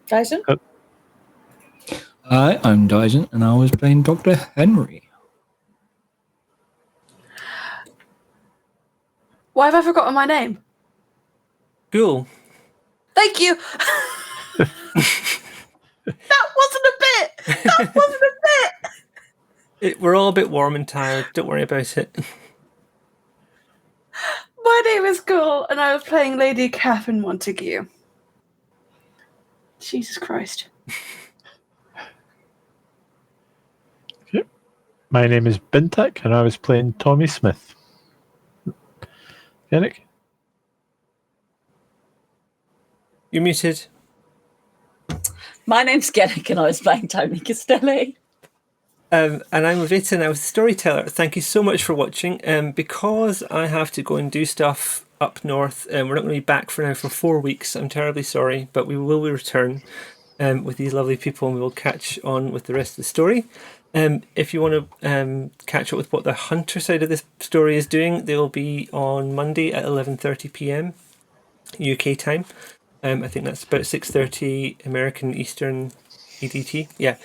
Dyson? Hi, I'm Dyson, and I was playing Dr. Henry. Why have I forgotten my name? Cool. Thank you. That wasn't a bit. We're all a bit warm and tired. Don't worry about it. My name is Ghoul, and I was playing Lady Catherine Montague. Jesus Christ. Okay. My name is Bintak, and I was playing Tommy Smith. Genek? You're muted. My name's Genek, and I was playing Tony Castelli. And I'm Lavaita, and I was the Storyteller. Thank you so much for watching. Because I have to go and do stuff up north, we're not going to be back for now for 4 weeks. I'm terribly sorry, but we will return with these lovely people, and we will catch on with the rest of the story. If you want to catch up with what the Hunter side of this story is doing, they will be on Monday at 11:30 p.m. UK time. I think that's about 6:30 American Eastern EDT. Yeah.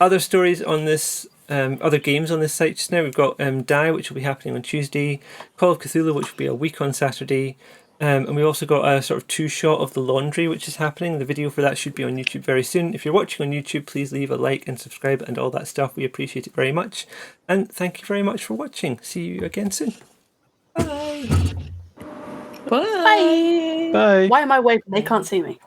Other stories on this, other games on this site just now. We've got Die, which will be happening on Tuesday, Call of Cthulhu, which will be a week on Saturday, and we also got a sort of 2-shot of The Laundry, which is happening. The video for that should be on YouTube very soon. If you're watching on YouTube, please leave a like and subscribe and all that stuff. We appreciate it very much. And thank you very much for watching. See you again soon. Bye. Bye. Bye. Why am I waving? They can't see me.